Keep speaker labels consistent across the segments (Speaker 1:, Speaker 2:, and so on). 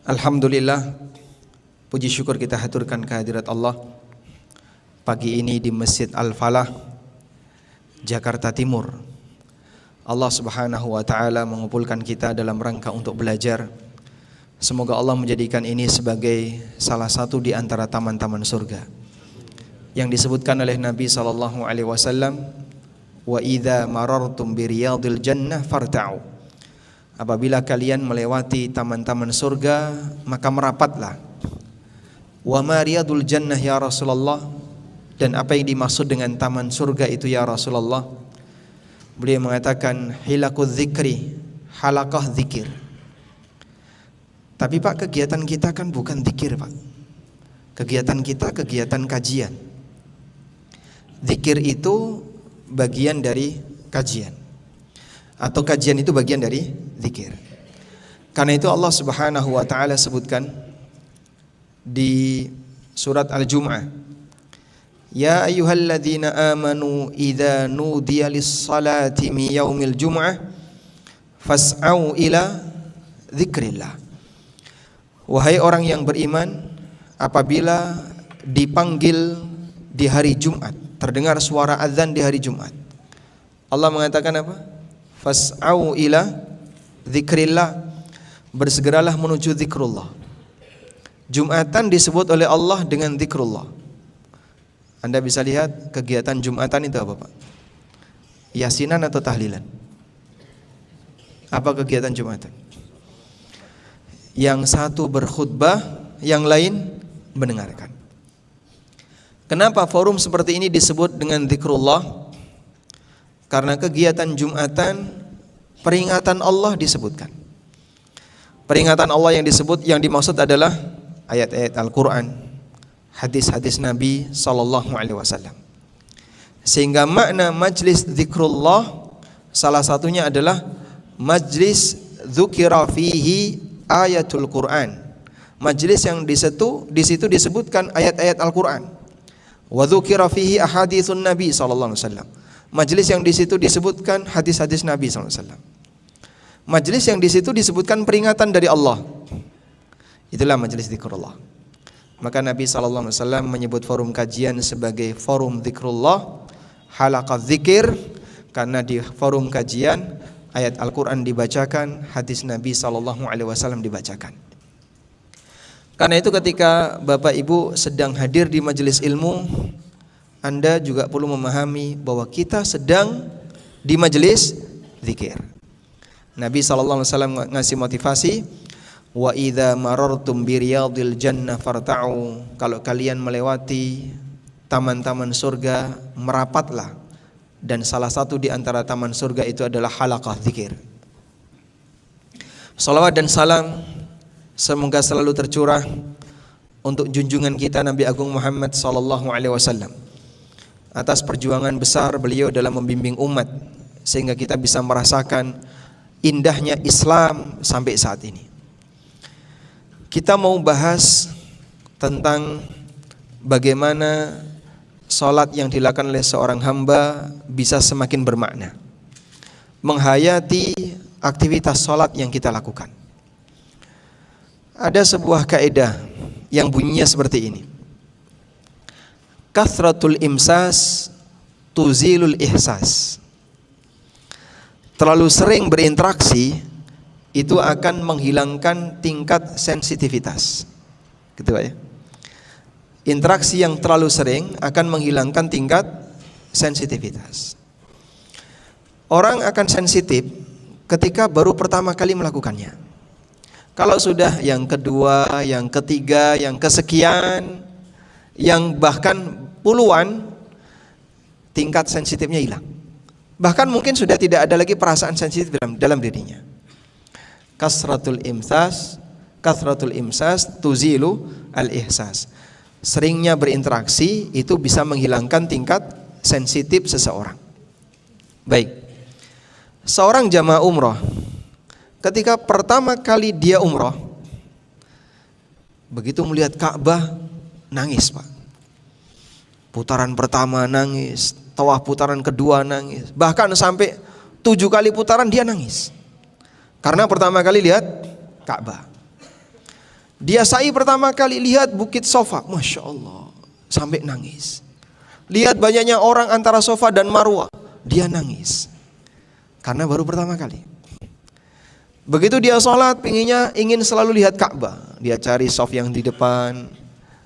Speaker 1: Alhamdulillah, puji syukur kita haturkan kehadirat Allah pagi ini di Masjid Al-Falah, Jakarta Timur. Allah Subhanahu wa taala mengumpulkan kita dalam rangka untuk belajar. Semoga Allah menjadikan ini sebagai salah satu di antara taman-taman surga yang disebutkan oleh Nabi sallallahu alaihi wasallam, wa idza marartum bi riyadil jannah farta'u. Apabila kalian melewati taman-taman surga, maka merapatlah. Wa ma riyadul jannah ya Rasulullah, dan apa yang dimaksud dengan taman surga itu ya Rasulullah? Beliau mengatakan hilakuz zikri, halaqah zikir. Tapi Pak, kegiatan kita kan bukan zikir, Pak. Kegiatan kita kegiatan kajian. Zikir itu bagian dari kajian, atau kajian itu bagian dari zikir. Karena itu Allah Subhanahu wa taala sebutkan di surat Al-Jumu'ah, ya ayyuhalladzina amanu idza nudiya lis-salati min yaumil jumu'ah fas'au ila dzikrillah. Wahai orang yang beriman, apabila dipanggil di hari Jumat, terdengar suara azan di hari Jumat, Allah mengatakan apa? Fas'au ila dzikrillah, bersegeralah menuju zikrullah. Jumatan disebut oleh Allah dengan zikrullah. Anda bisa lihat kegiatan Jumatan itu apa, Pak? Yasinan atau tahlilan? Apa kegiatan Jumatan? Yang satu berkhutbah, yang lain mendengarkan. Kenapa forum seperti ini disebut dengan zikrullah? Karena kegiatan Jumatan peringatan Allah disebutkan. Peringatan Allah yang disebut, yang dimaksud adalah ayat-ayat Al-Quran, hadis-hadis Nabi sallallahu alaihi wasallam. Sehingga makna majlis zikrullah salah satunya adalah majlis dzukira fihi ayatul Quran. Majlis yang di situ disebutkan ayat-ayat Al-Quran. Wa dzukira fihi ahaditsun Nabi sallallahu alaihi wasallam. Majelis yang di situ disebutkan hadis-hadis Nabi SAW. Majelis yang di situ disebutkan peringatan dari Allah. Itulah majelis zikrullah. Maka Nabi SAW menyebut forum kajian sebagai forum zikrullah, halaqah zikir, karena di forum kajian ayat Al-Quran dibacakan, hadis Nabi SAW dibacakan. Karena itu ketika Bapak Ibu sedang hadir di majelis ilmu, Anda juga perlu memahami bahwa kita sedang di majelis zikir. Nabi SAW ngasih motivasi, wa idza marartum bi riyadil jannah farta'u. Kalau kalian melewati taman-taman surga, merapatlah. Dan salah satu di antara taman surga itu adalah halaqah zikir. Salawat dan salam semoga selalu tercurah untuk junjungan kita Nabi Agung Muhammad sallallahu alaihi wasallam. Atas perjuangan besar beliau dalam membimbing umat, sehingga kita bisa merasakan indahnya Islam sampai saat ini. Kita mau bahas tentang bagaimana salat yang dilakukan oleh seorang hamba bisa semakin bermakna, menghayati aktivitas salat yang kita lakukan. Ada sebuah kaidah yang bunyinya seperti ini: kathratul imsas tuzilul ihsas. Terlalu sering berinteraksi itu akan menghilangkan tingkat sensitivitas. Gitu ya. Interaksi yang terlalu sering akan menghilangkan tingkat sensitivitas. Orang akan sensitif ketika baru pertama kali melakukannya. Kalau sudah yang kedua, yang ketiga, yang kesekian, yang bahkan puluhan, tingkat sensitifnya hilang. Bahkan mungkin sudah tidak ada lagi perasaan sensitif dalam dirinya. Kasratul imsas tuzilu al-ihsas. Seringnya berinteraksi itu bisa menghilangkan tingkat sensitif seseorang. Baik. Seorang jamaah umroh, ketika pertama kali dia umroh, begitu melihat Ka'bah, nangis, Pak. Putaran pertama nangis, tawaf putaran kedua nangis, bahkan sampai 7 kali putaran dia nangis. Karena pertama kali lihat Ka'bah. Dia sa'i pertama kali lihat bukit Sofa, Masya Allah, sampai nangis. Lihat banyaknya orang antara Sofa dan Marwah, dia nangis. Karena baru pertama kali. Begitu dia sholat, ingin selalu lihat Ka'bah. Dia cari shaf yang di depan,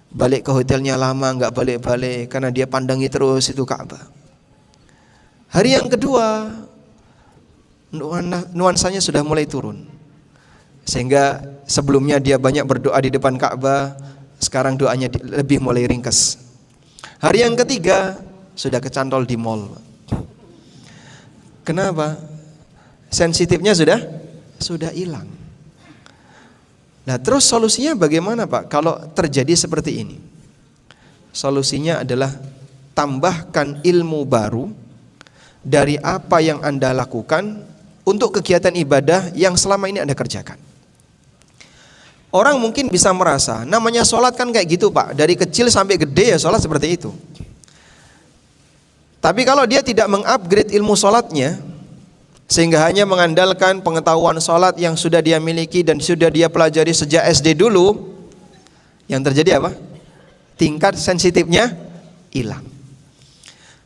Speaker 1: balik ke hotelnya lama, nggak balik-balik, karena dia pandangi terus itu Ka'bah. Hari yang kedua, nuansanya sudah mulai turun. Sehingga sebelumnya dia banyak berdoa di depan Ka'bah, sekarang doanya lebih mulai ringkas. Hari yang ketiga sudah kecantol di mall. Kenapa? Sensitifnya sudah hilang. Nah, terus solusinya bagaimana, Pak? Kalau terjadi seperti ini? Solusinya adalah tambahkan ilmu baru dari apa yang Anda lakukan untuk kegiatan ibadah yang selama ini Anda kerjakan. Orang mungkin bisa merasa, namanya sholat kan kayak gitu, Pak. Dari kecil sampai gede ya sholat seperti itu. Tapi kalau dia tidak mengupgrade ilmu sholatnya, sehingga hanya mengandalkan pengetahuan sholat yang sudah dia miliki dan sudah dia pelajari sejak SD dulu, yang terjadi apa? Tingkat sensitifnya hilang.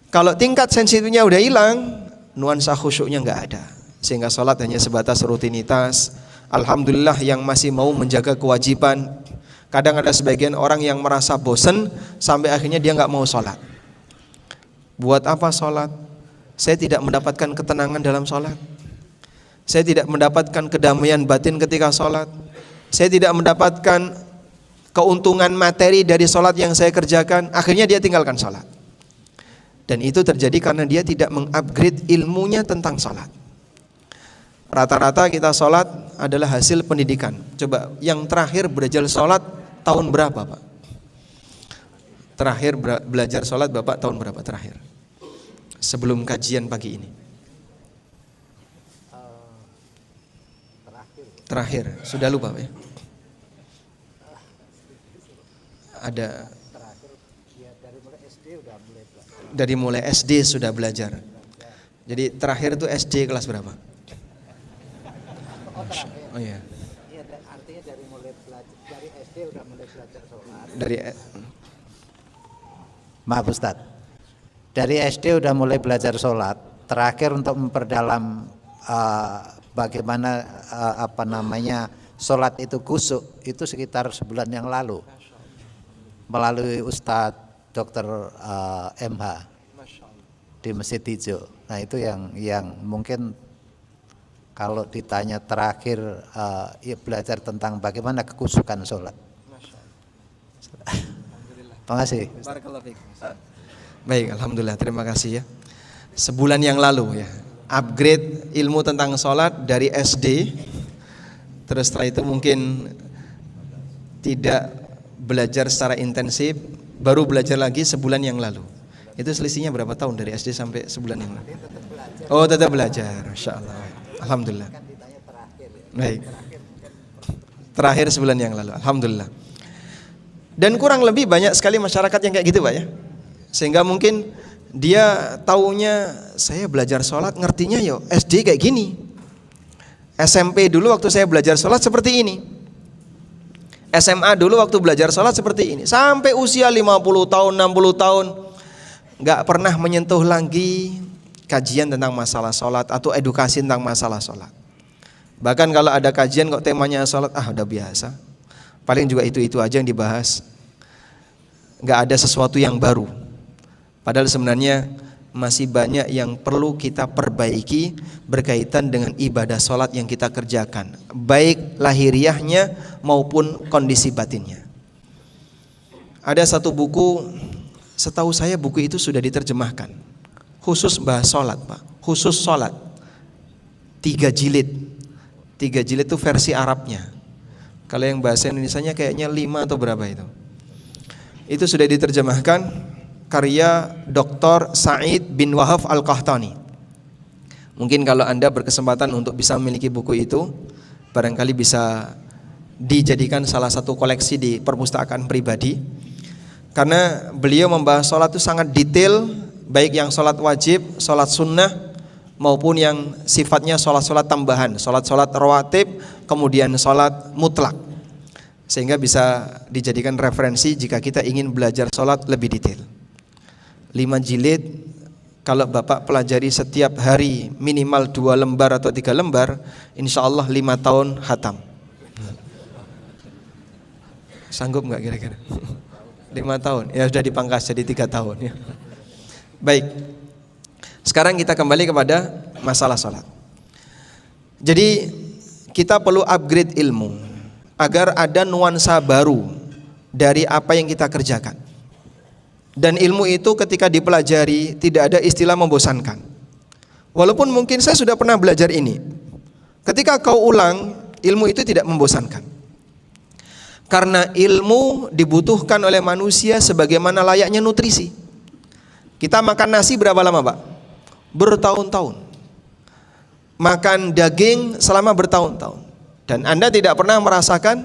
Speaker 1: Kalau tingkat sensitifnya udah hilang, nuansa khusyuknya nggak ada. Sehingga sholat hanya sebatas rutinitas. Alhamdulillah yang masih mau menjaga kewajiban. Kadang ada sebagian orang yang merasa bosan sampai akhirnya dia nggak mau sholat. Buat apa sholat? Saya tidak mendapatkan ketenangan dalam sholat. Saya tidak mendapatkan kedamaian batin ketika sholat. Saya tidak mendapatkan keuntungan materi dari sholat yang saya kerjakan. Akhirnya dia tinggalkan sholat. Dan itu terjadi karena dia tidak mengupgrade ilmunya tentang sholat. Rata-rata kita sholat adalah hasil pendidikan. Coba yang terakhir belajar sholat tahun berapa, Pak? Terakhir belajar sholat Bapak tahun berapa terakhir? Sebelum kajian pagi ini. Terakhir, sudah lupa, Pak ya? Ada. Dari mulai SD sudah belajar. Jadi terakhir itu SD kelas berapa? Oh iya. Iya, artinya dari mulai belajar dari SD udah mulai belajar sholat. Maaf Ustaz. Dari SD udah mulai belajar sholat. Terakhir untuk memperdalam bagaimana sholat itu khusyuk itu sekitar sebulan yang lalu melalui Ustadz Dr. MH di Masjid Hijau. Nah itu yang mungkin kalau ditanya terakhir belajar tentang bagaimana kekhusyukan sholat. Terima kasih. Baik, alhamdulillah, terima kasih ya. Sebulan yang lalu ya, upgrade ilmu tentang sholat dari SD. Terus setelah itu mungkin tidak belajar secara intensif, baru belajar lagi sebulan yang lalu. Itu selisihnya berapa tahun dari SD sampai sebulan yang lalu? Oh, tetap belajar, Masya Allah. Alhamdulillah. Baik. Terakhir sebulan yang lalu, alhamdulillah. Dan kurang lebih banyak sekali masyarakat yang kayak gitu, Pak ya. Sehingga mungkin dia taunya saya belajar sholat, ngertinya yo SD kayak gini. SMP dulu waktu saya belajar sholat seperti ini. SMA dulu waktu belajar sholat seperti ini. Sampai usia 50 tahun, 60 tahun gak pernah menyentuh lagi kajian tentang masalah sholat atau edukasi tentang masalah sholat. Bahkan kalau ada kajian kok temanya sholat, udah biasa. Paling juga itu-itu aja yang dibahas. Gak ada sesuatu yang baru. Padahal sebenarnya masih banyak yang perlu kita perbaiki berkaitan dengan ibadah sholat yang kita kerjakan, baik lahiriahnya maupun kondisi batinnya. Ada satu buku, setahu saya buku itu sudah diterjemahkan, khusus bahas sholat, Pak, khusus sholat, 3 jilid. 3 jilid itu versi Arabnya. Kalau yang bahasa Indonesianya kayaknya 5 atau berapa itu. Itu sudah diterjemahkan, karya Dr. Sa'id bin Wahab Al-Qahtani. Mungkin kalau Anda berkesempatan untuk bisa memiliki buku itu, barangkali bisa dijadikan salah satu koleksi di perpustakaan pribadi. Karena beliau membahas sholat itu sangat detail, baik yang sholat wajib, sholat sunnah, maupun yang sifatnya sholat-sholat tambahan, sholat-sholat rawatib, kemudian sholat mutlak. sehingga bisa dijadikan referensi jika kita ingin belajar sholat lebih detail. 5 jilid kalau Bapak pelajari setiap hari minimal 2 lembar atau 3 lembar, insya Allah 5 tahun khatam. Sanggup nggak kira-kira? 5 tahun, ya sudah dipangkas jadi 3 tahun ya. Baik, sekarang kita kembali kepada masalah sholat. Jadi kita perlu upgrade ilmu agar ada nuansa baru dari apa yang kita kerjakan. Dan ilmu itu ketika dipelajari tidak ada istilah membosankan. Walaupun mungkin saya sudah pernah belajar ini, ketika kau ulang, ilmu itu tidak membosankan. Karena ilmu dibutuhkan oleh manusia sebagaimana layaknya nutrisi. Kita makan nasi berapa lama, Pak? Bertahun-tahun. Makan daging selama bertahun-tahun. Dan Anda tidak pernah merasakan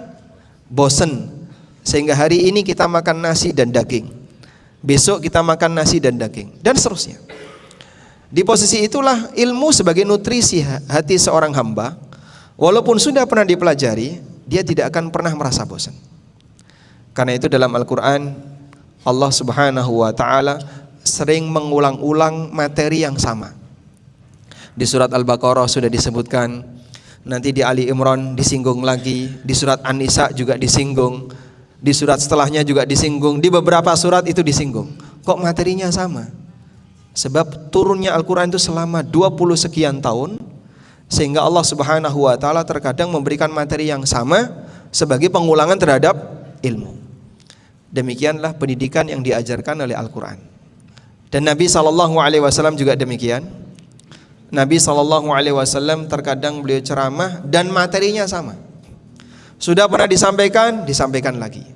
Speaker 1: bosan. Sehingga hari ini kita makan nasi dan daging, besok kita makan nasi dan daging, dan seterusnya. Di posisi itulah ilmu sebagai nutrisi hati seorang hamba. Walaupun sudah pernah dipelajari, dia tidak akan pernah merasa bosan. Karena itu dalam Al-Quran Allah Subhanahu wa ta'ala sering mengulang-ulang materi yang sama. Di surat Al-Baqarah sudah disebutkan, nanti di Ali Imran disinggung lagi, di surat An-Nisa juga disinggung, di surat setelahnya juga disinggung, di beberapa surat itu disinggung. Kok materinya sama? Sebab turunnya Al-Quran itu selama 20 sekian tahun, sehingga Allah Subhanahu wa ta'ala terkadang memberikan materi yang sama sebagai pengulangan terhadap ilmu. Demikianlah pendidikan yang diajarkan oleh Al-Quran. Dan Nabi SAW juga demikian. Nabi SAW terkadang beliau ceramah dan materinya sama. Sudah pernah disampaikan, disampaikan lagi.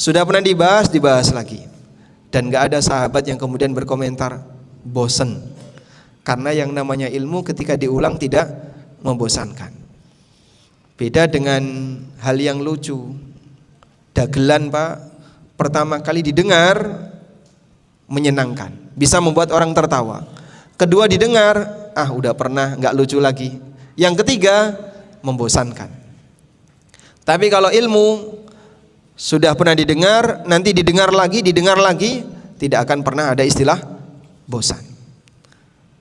Speaker 1: Sudah pernah dibahas, dibahas lagi. Dan gak ada sahabat yang kemudian berkomentar bosen. Karena yang namanya ilmu ketika diulang tidak membosankan. Beda dengan hal yang lucu. Dagelan, Pak, pertama kali didengar menyenangkan, bisa membuat orang tertawa. Kedua didengar, udah pernah, gak lucu lagi. Yang ketiga membosankan. Tapi kalau ilmu sudah pernah didengar, nanti didengar lagi, tidak akan pernah ada istilah bosan.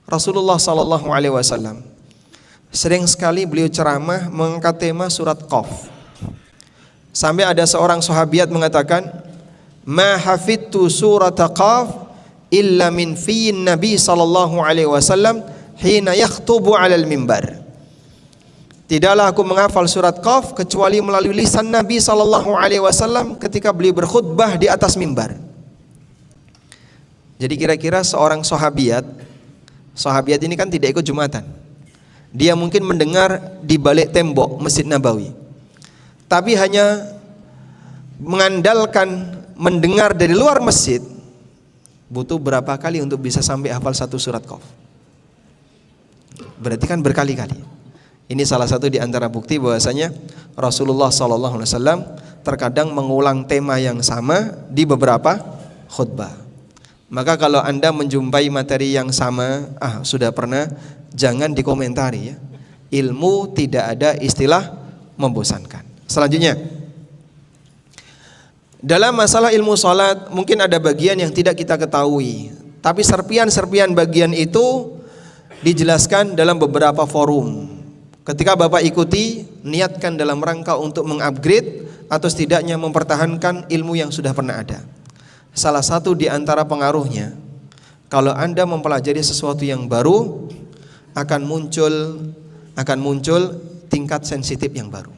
Speaker 1: Rasulullah SAW sering sekali beliau ceramah mengangkat tema surat Qaf. Sampai ada seorang sahabiat mengatakan, "Ma hafidtu surat Qaf illa min fi'in Nabi SAW hina yakhtubu 'alal mimbar." Tidaklah aku menghafal surat Qaf kecuali melalui lisan Nabi SAW ketika beliau berkhutbah di atas mimbar. Jadi kira-kira seorang sahabiat ini kan tidak ikut Jumatan. Dia mungkin mendengar di balik tembok Masjid Nabawi, tapi hanya mengandalkan mendengar dari luar masjid. Butuh berapa kali untuk bisa sampai hafal satu surat Qaf? Berarti kan berkali-kali. Ini salah satu di antara bukti bahwasanya Rasulullah SAW terkadang mengulang tema yang sama di beberapa khutbah. Maka kalau Anda menjumpai materi yang sama, sudah pernah, jangan dikomentari ya. Ilmu tidak ada istilah membosankan. Selanjutnya, dalam masalah ilmu salat mungkin ada bagian yang tidak kita ketahui, tapi serpian-serpian bagian itu dijelaskan dalam beberapa forum. Ketika Bapak ikuti, niatkan dalam rangka untuk mengupgrade atau setidaknya mempertahankan ilmu yang sudah pernah ada. Salah satu di antara pengaruhnya, kalau Anda mempelajari sesuatu yang baru, akan muncul tingkat sensitif yang baru.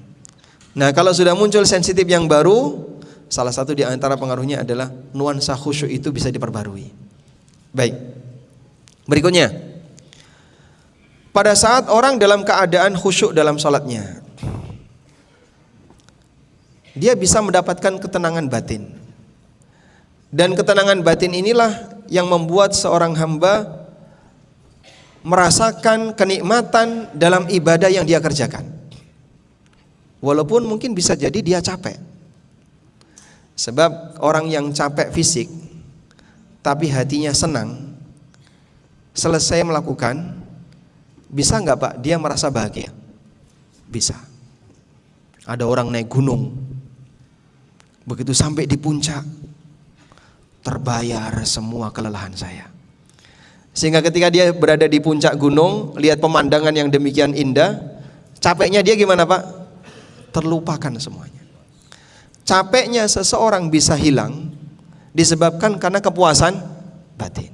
Speaker 1: Nah, kalau sudah muncul sensitif yang baru, salah satu di antara pengaruhnya adalah nuansa khusyuk itu bisa diperbarui. Baik. Berikutnya, pada saat orang dalam keadaan khusyuk dalam sholatnya, dia bisa mendapatkan ketenangan batin. Dan ketenangan batin inilah yang membuat seorang hamba merasakan kenikmatan dalam ibadah yang dia kerjakan. Walaupun mungkin bisa jadi dia capek. Sebab orang yang capek fisik tapi hatinya senang, selesai melakukan, bisa nggak Pak dia merasa bahagia? Bisa. Ada orang naik gunung, Begitu sampai di puncak, terbayar semua kelelahan saya. Sehingga ketika dia berada di puncak gunung, lihat pemandangan yang demikian indah, capeknya dia gimana Pak? Terlupakan semuanya. Capeknya seseorang bisa hilang disebabkan karena kepuasan batin.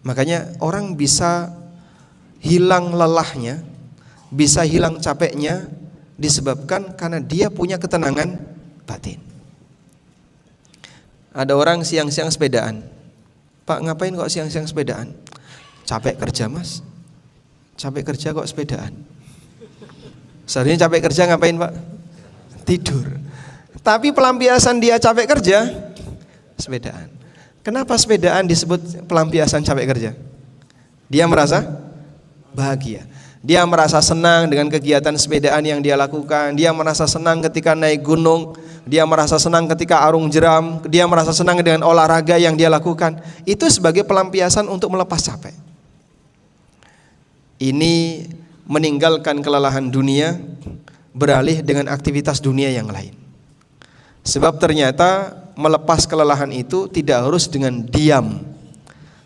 Speaker 1: Makanya orang bisa hilang lelahnya, bisa hilang capeknya disebabkan karena dia punya ketenangan batin. Ada orang siang-siang sepedaan. Pak, ngapain kok siang-siang sepedaan? Capek kerja Mas. Capek kerja kok sepedaan. Seharusnya capek kerja ngapain Pak? Tidur. Tapi pelampiasan dia capek kerja, sepedaan. Kenapa sepedaan disebut pelampiasan capek kerja? Dia merasa bahagia. Dia merasa senang dengan kegiatan sepedaan yang dia lakukan. Dia merasa senang ketika naik gunung. Dia merasa senang ketika arung jeram. Dia merasa senang dengan olahraga yang dia lakukan. Itu sebagai pelampiasan untuk melepas capek. Ini meninggalkan kelelahan dunia, beralih dengan aktivitas dunia yang lain. Sebab ternyata melepas kelelahan itu tidak harus dengan diam,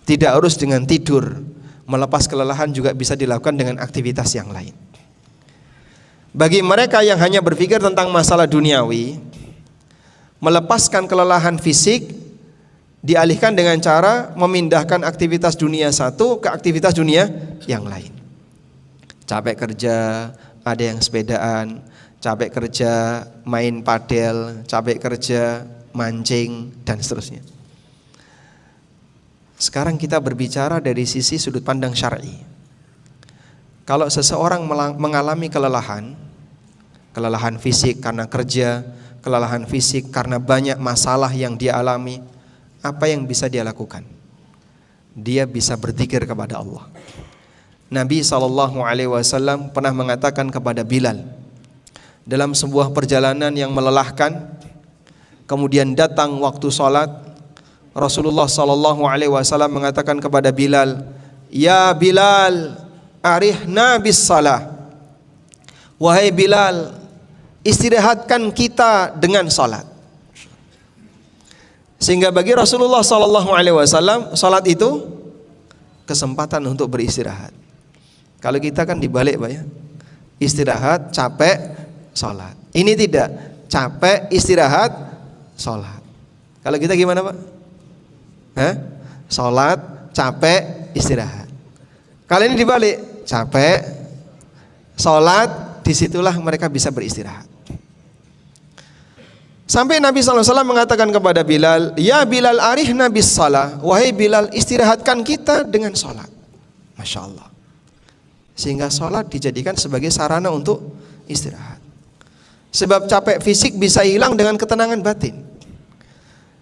Speaker 1: tidak harus dengan tidur. Melepas kelelahan juga bisa dilakukan dengan aktivitas yang lain. Bagi mereka yang hanya berpikir tentang masalah duniawi, melepaskan kelelahan fisik dialihkan dengan cara memindahkan aktivitas dunia satu ke aktivitas dunia yang lain. Capek kerja, ada yang sepedaan, capek kerja main padel, capek kerja mancing, dan seterusnya. Sekarang kita berbicara dari sisi sudut pandang syar'i. Kalau seseorang mengalami kelelahan fisik karena kerja, kelelahan fisik karena banyak masalah yang dia alami, apa yang bisa dia lakukan? Dia bisa berzikir kepada Allah. Nabi SAW pernah mengatakan kepada Bilal dalam sebuah perjalanan yang melelahkan, kemudian datang waktu sholat, Rasulullah SAW mengatakan kepada Bilal, "Ya Bilal, arihna bis salah." Wahai Bilal, istirahatkan kita dengan salat. Sehingga bagi Rasulullah SAW, salat itu kesempatan untuk beristirahat. Kalau kita kan dibalik Pak ya, istirahat, capek, salat. Ini tidak, capek, istirahat, salat. Kalau kita gimana Pak? Salat, capek, istirahat. Kalau ini dibalik, capek, salat, disitulah mereka bisa beristirahat. Sampai Nabi SAW mengatakan kepada Bilal, "Ya Bilal, arihna bis salah." Wahai Bilal, istirahatkan kita dengan salat. Masya Allah. Sehingga salat dijadikan sebagai sarana untuk istirahat. Sebab capek fisik bisa hilang dengan ketenangan batin.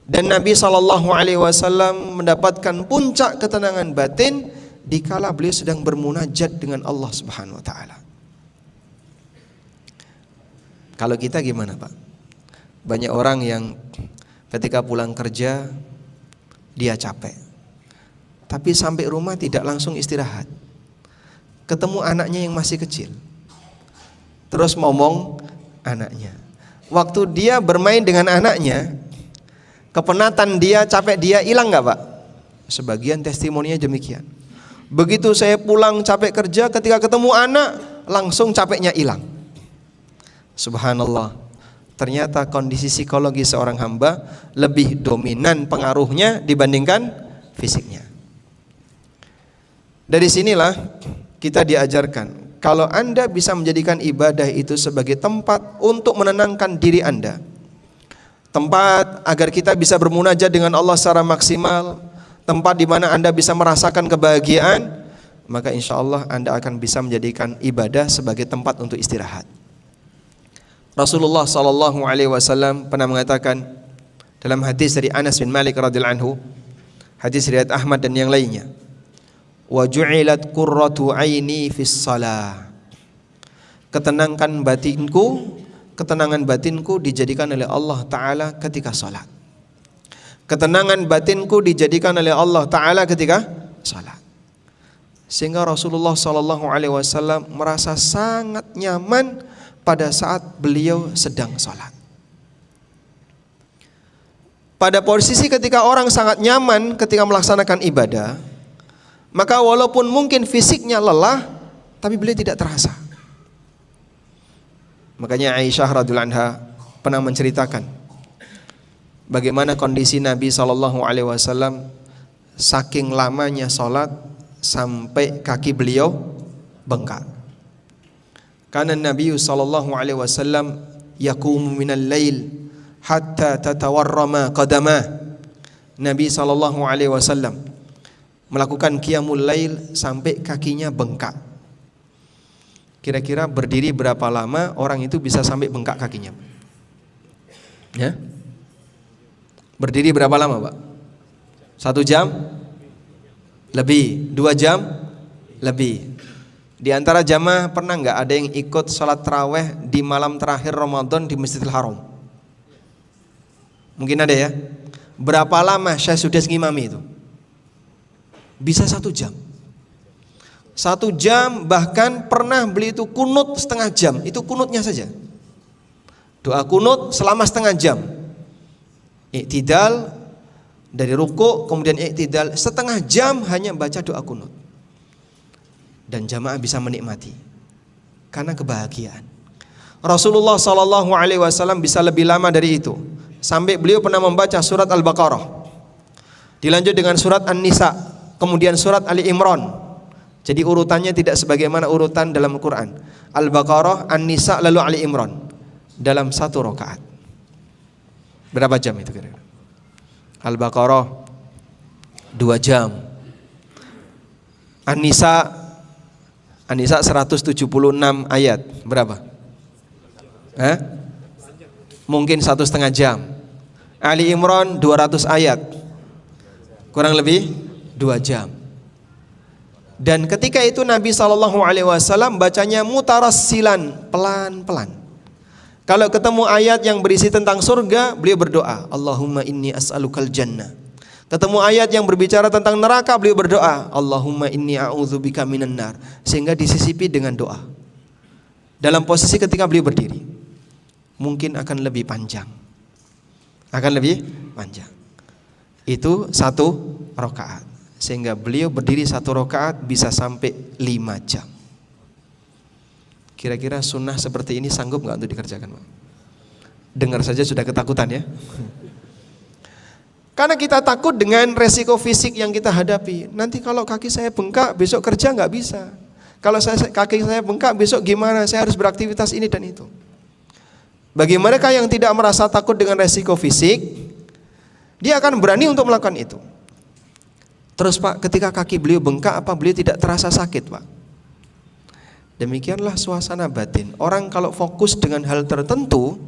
Speaker 1: Dan Nabi SAW mendapatkan puncak ketenangan batin dikala beliau sedang bermunajat dengan Allah Subhanahu Wa Taala. Kalau kita gimana Pak? Banyak orang yang ketika pulang kerja dia capek, tapi sampai rumah tidak langsung istirahat. Ketemu anaknya yang masih kecil, terus ngomong anaknya. Waktu dia bermain dengan anaknya, kepenatan dia, capek dia hilang gak Pak? Sebagian testimoninya demikian. Begitu saya pulang capek kerja, ketika ketemu anak langsung capeknya hilang. Subhanallah. Ternyata kondisi psikologi seorang hamba lebih dominan pengaruhnya dibandingkan fisiknya. Dari sinilah kita diajarkan, kalau Anda bisa menjadikan ibadah itu sebagai tempat untuk menenangkan diri Anda, tempat agar kita bisa bermunajat dengan Allah secara maksimal, tempat di mana Anda bisa merasakan kebahagiaan, maka insya Allah Anda akan bisa menjadikan ibadah sebagai tempat untuk istirahat. Rasulullah SAW pernah mengatakan dalam hadis dari Anas bin Malik radhiyallahu anhu, hadis riwayat Ahmad dan yang lainnya, "Wa ju'ilat qurratu aini fis shalah." Ketenangan batinku dijadikan oleh Allah Ta'ala ketika salat. Ketenangan batinku dijadikan oleh Allah Ta'ala ketika salat. Sehingga Rasulullah SAW merasa sangat nyaman pada saat beliau sedang salat. pada posisi ketika orang sangat nyaman ketika melaksanakan ibadah, maka walaupun mungkin fisiknya lelah, tapi beliau tidak terasa. Makanya Aisyah radhiyallahu anha pernah menceritakan bagaimana kondisi Nabi SAW saking lamanya sholat sampai kaki beliau bengkak. Karena Nabi SAW yaqumu minal lail hatta tatawarrama qadamah. Nabi SAW melakukan qiyamul lail sampai kakinya bengkak. Kira-kira berdiri berapa lama orang itu bisa sampai bengkak kakinya? Ya? Berdiri berapa lama, Pak? 1 jam? Lebih. 2 jam? Lebih. Di antara jamaah pernah nggak ada yang ikut sholat taraweh di malam terakhir Ramadan di Masjidil Haram? Mungkin ada ya. Berapa lama Syekh Sudais ngimami itu? Bisa 1 jam. 1 jam, bahkan pernah beli itu kunut setengah jam. Itu kunutnya saja. Doa kunut selama setengah jam. Iktidal dari ruku, kemudian iktidal setengah jam hanya baca doa kunut. Dan jamaah bisa menikmati karena kebahagiaan. Rasulullah SAW bisa lebih lama dari itu. Sampai beliau pernah membaca surat Al-Baqarah, dilanjut dengan surat An-Nisa, kemudian surat Ali Imran. Jadi urutannya tidak sebagaimana urutan dalam Al-Quran. Al-Baqarah, An-Nisa, lalu Ali Imran dalam 1 rakaat. Berapa jam itu kira-kira? Al-Baqarah 2 jam. An-Nisa 176 ayat. Berapa? Mungkin 1,5 jam. Ali Imran 200 ayat. Kurang lebih 2 jam. Dan ketika itu Nabi SAW bacanya mutarassilan, pelan-pelan. Kalau ketemu ayat yang berisi tentang surga, beliau berdoa, Allahumma inni as'alukal jannah. Ketemu ayat yang berbicara tentang neraka, beliau berdoa, Allahumma inni a'udzubika minan nar. Sehingga disisipi dengan doa. Dalam posisi ketika beliau berdiri, mungkin akan lebih panjang. Itu 1 rakaat. Sehingga beliau berdiri 1 rakaat bisa sampai 5 jam. Kira-kira sunnah seperti ini sanggup gak untuk dikerjakan, Pak? Dengar saja sudah ketakutan ya. Karena kita takut dengan resiko fisik yang kita hadapi. Nanti kalau kaki saya bengkak, besok kerja gak bisa. Kalau kaki saya bengkak, besok gimana? Saya harus beraktivitas ini dan itu. Bagi mereka yang tidak merasa takut dengan resiko fisik, dia akan berani untuk melakukan itu. Terus Pak, ketika kaki beliau bengkak, apa beliau tidak terasa sakit, Pak? Demikianlah suasana batin. Orang kalau fokus dengan hal tertentu,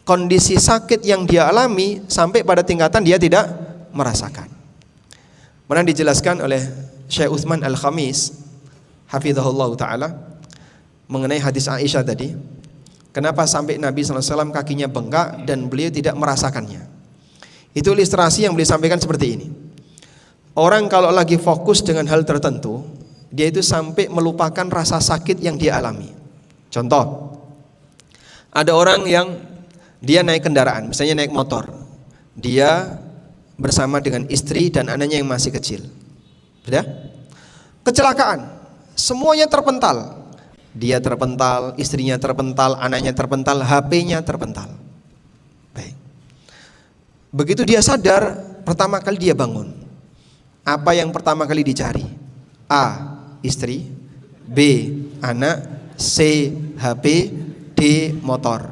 Speaker 1: kondisi sakit yang dia alami sampai pada tingkatan dia tidak merasakan. Pernah dijelaskan oleh Syekh Utsman Al-Khamis, hafizahullah ta'ala, mengenai hadis Aisyah tadi. Kenapa sampai Nabi SAW kakinya bengkak dan beliau tidak merasakannya? Itu ilustrasi yang beliau sampaikan seperti ini. Orang kalau lagi fokus dengan hal tertentu, dia itu sampai melupakan rasa sakit yang dia alami. Contoh, ada orang yang dia naik kendaraan, misalnya naik motor. Dia bersama dengan istri dan anaknya yang masih kecil. Sudah? Kecelakaan, semuanya terpental. Dia terpental, istrinya terpental, anaknya terpental, HP-nya terpental. Baik. Begitu dia sadar, pertama kali dia bangun. Apa yang pertama kali dicari? A, istri, B, anak, C, HP, D, motor,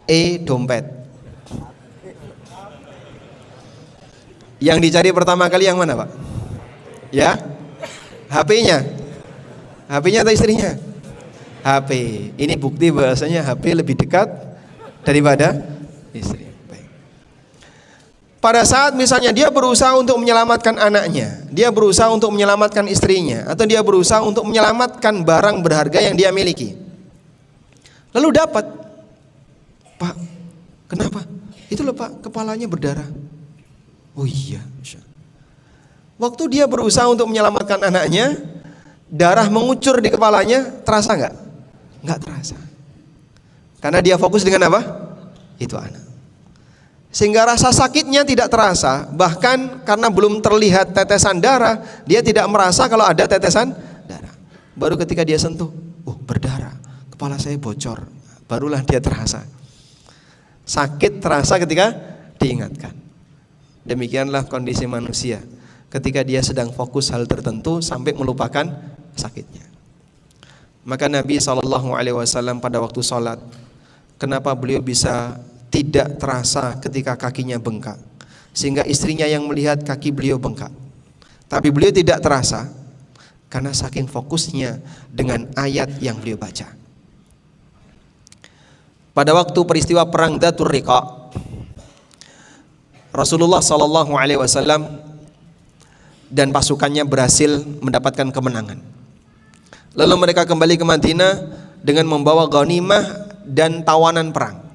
Speaker 1: E, dompet. Yang dicari pertama kali yang mana, Pak? Ya? HP-nya. HP-nya atau istrinya? HP. Ini bukti bahasanya HP lebih dekat daripada istri. Pada saat misalnya dia berusaha untuk menyelamatkan anaknya, dia berusaha untuk menyelamatkan istrinya, atau dia berusaha untuk menyelamatkan barang berharga yang dia miliki, lalu dapat, Pak, kenapa? Itu loh Pak, kepalanya berdarah. Oh iya. Waktu dia berusaha untuk menyelamatkan anaknya, darah mengucur di kepalanya, terasa nggak? Nggak terasa. Karena dia fokus dengan apa? Itu anak. sehingga rasa sakitnya tidak terasa. Bahkan karena belum terlihat tetesan darah, dia tidak merasa kalau ada tetesan darah. Baru ketika dia sentuh, berdarah, kepala saya bocor, barulah dia terasa. Sakit terasa ketika diingatkan. Demikianlah kondisi manusia ketika dia sedang fokus hal tertentu sampai melupakan sakitnya. Maka Nabi SAW pada waktu sholat, kenapa beliau bisa tidak terasa ketika kakinya bengkak, sehingga istrinya yang melihat kaki beliau bengkak, tapi beliau tidak terasa karena saking fokusnya dengan ayat yang beliau baca. Pada waktu peristiwa perang Dzatur Riqa, Rasulullah SAW dan pasukannya berhasil mendapatkan kemenangan. Lalu mereka kembali ke Madinah dengan membawa ghanimah dan tawanan perang.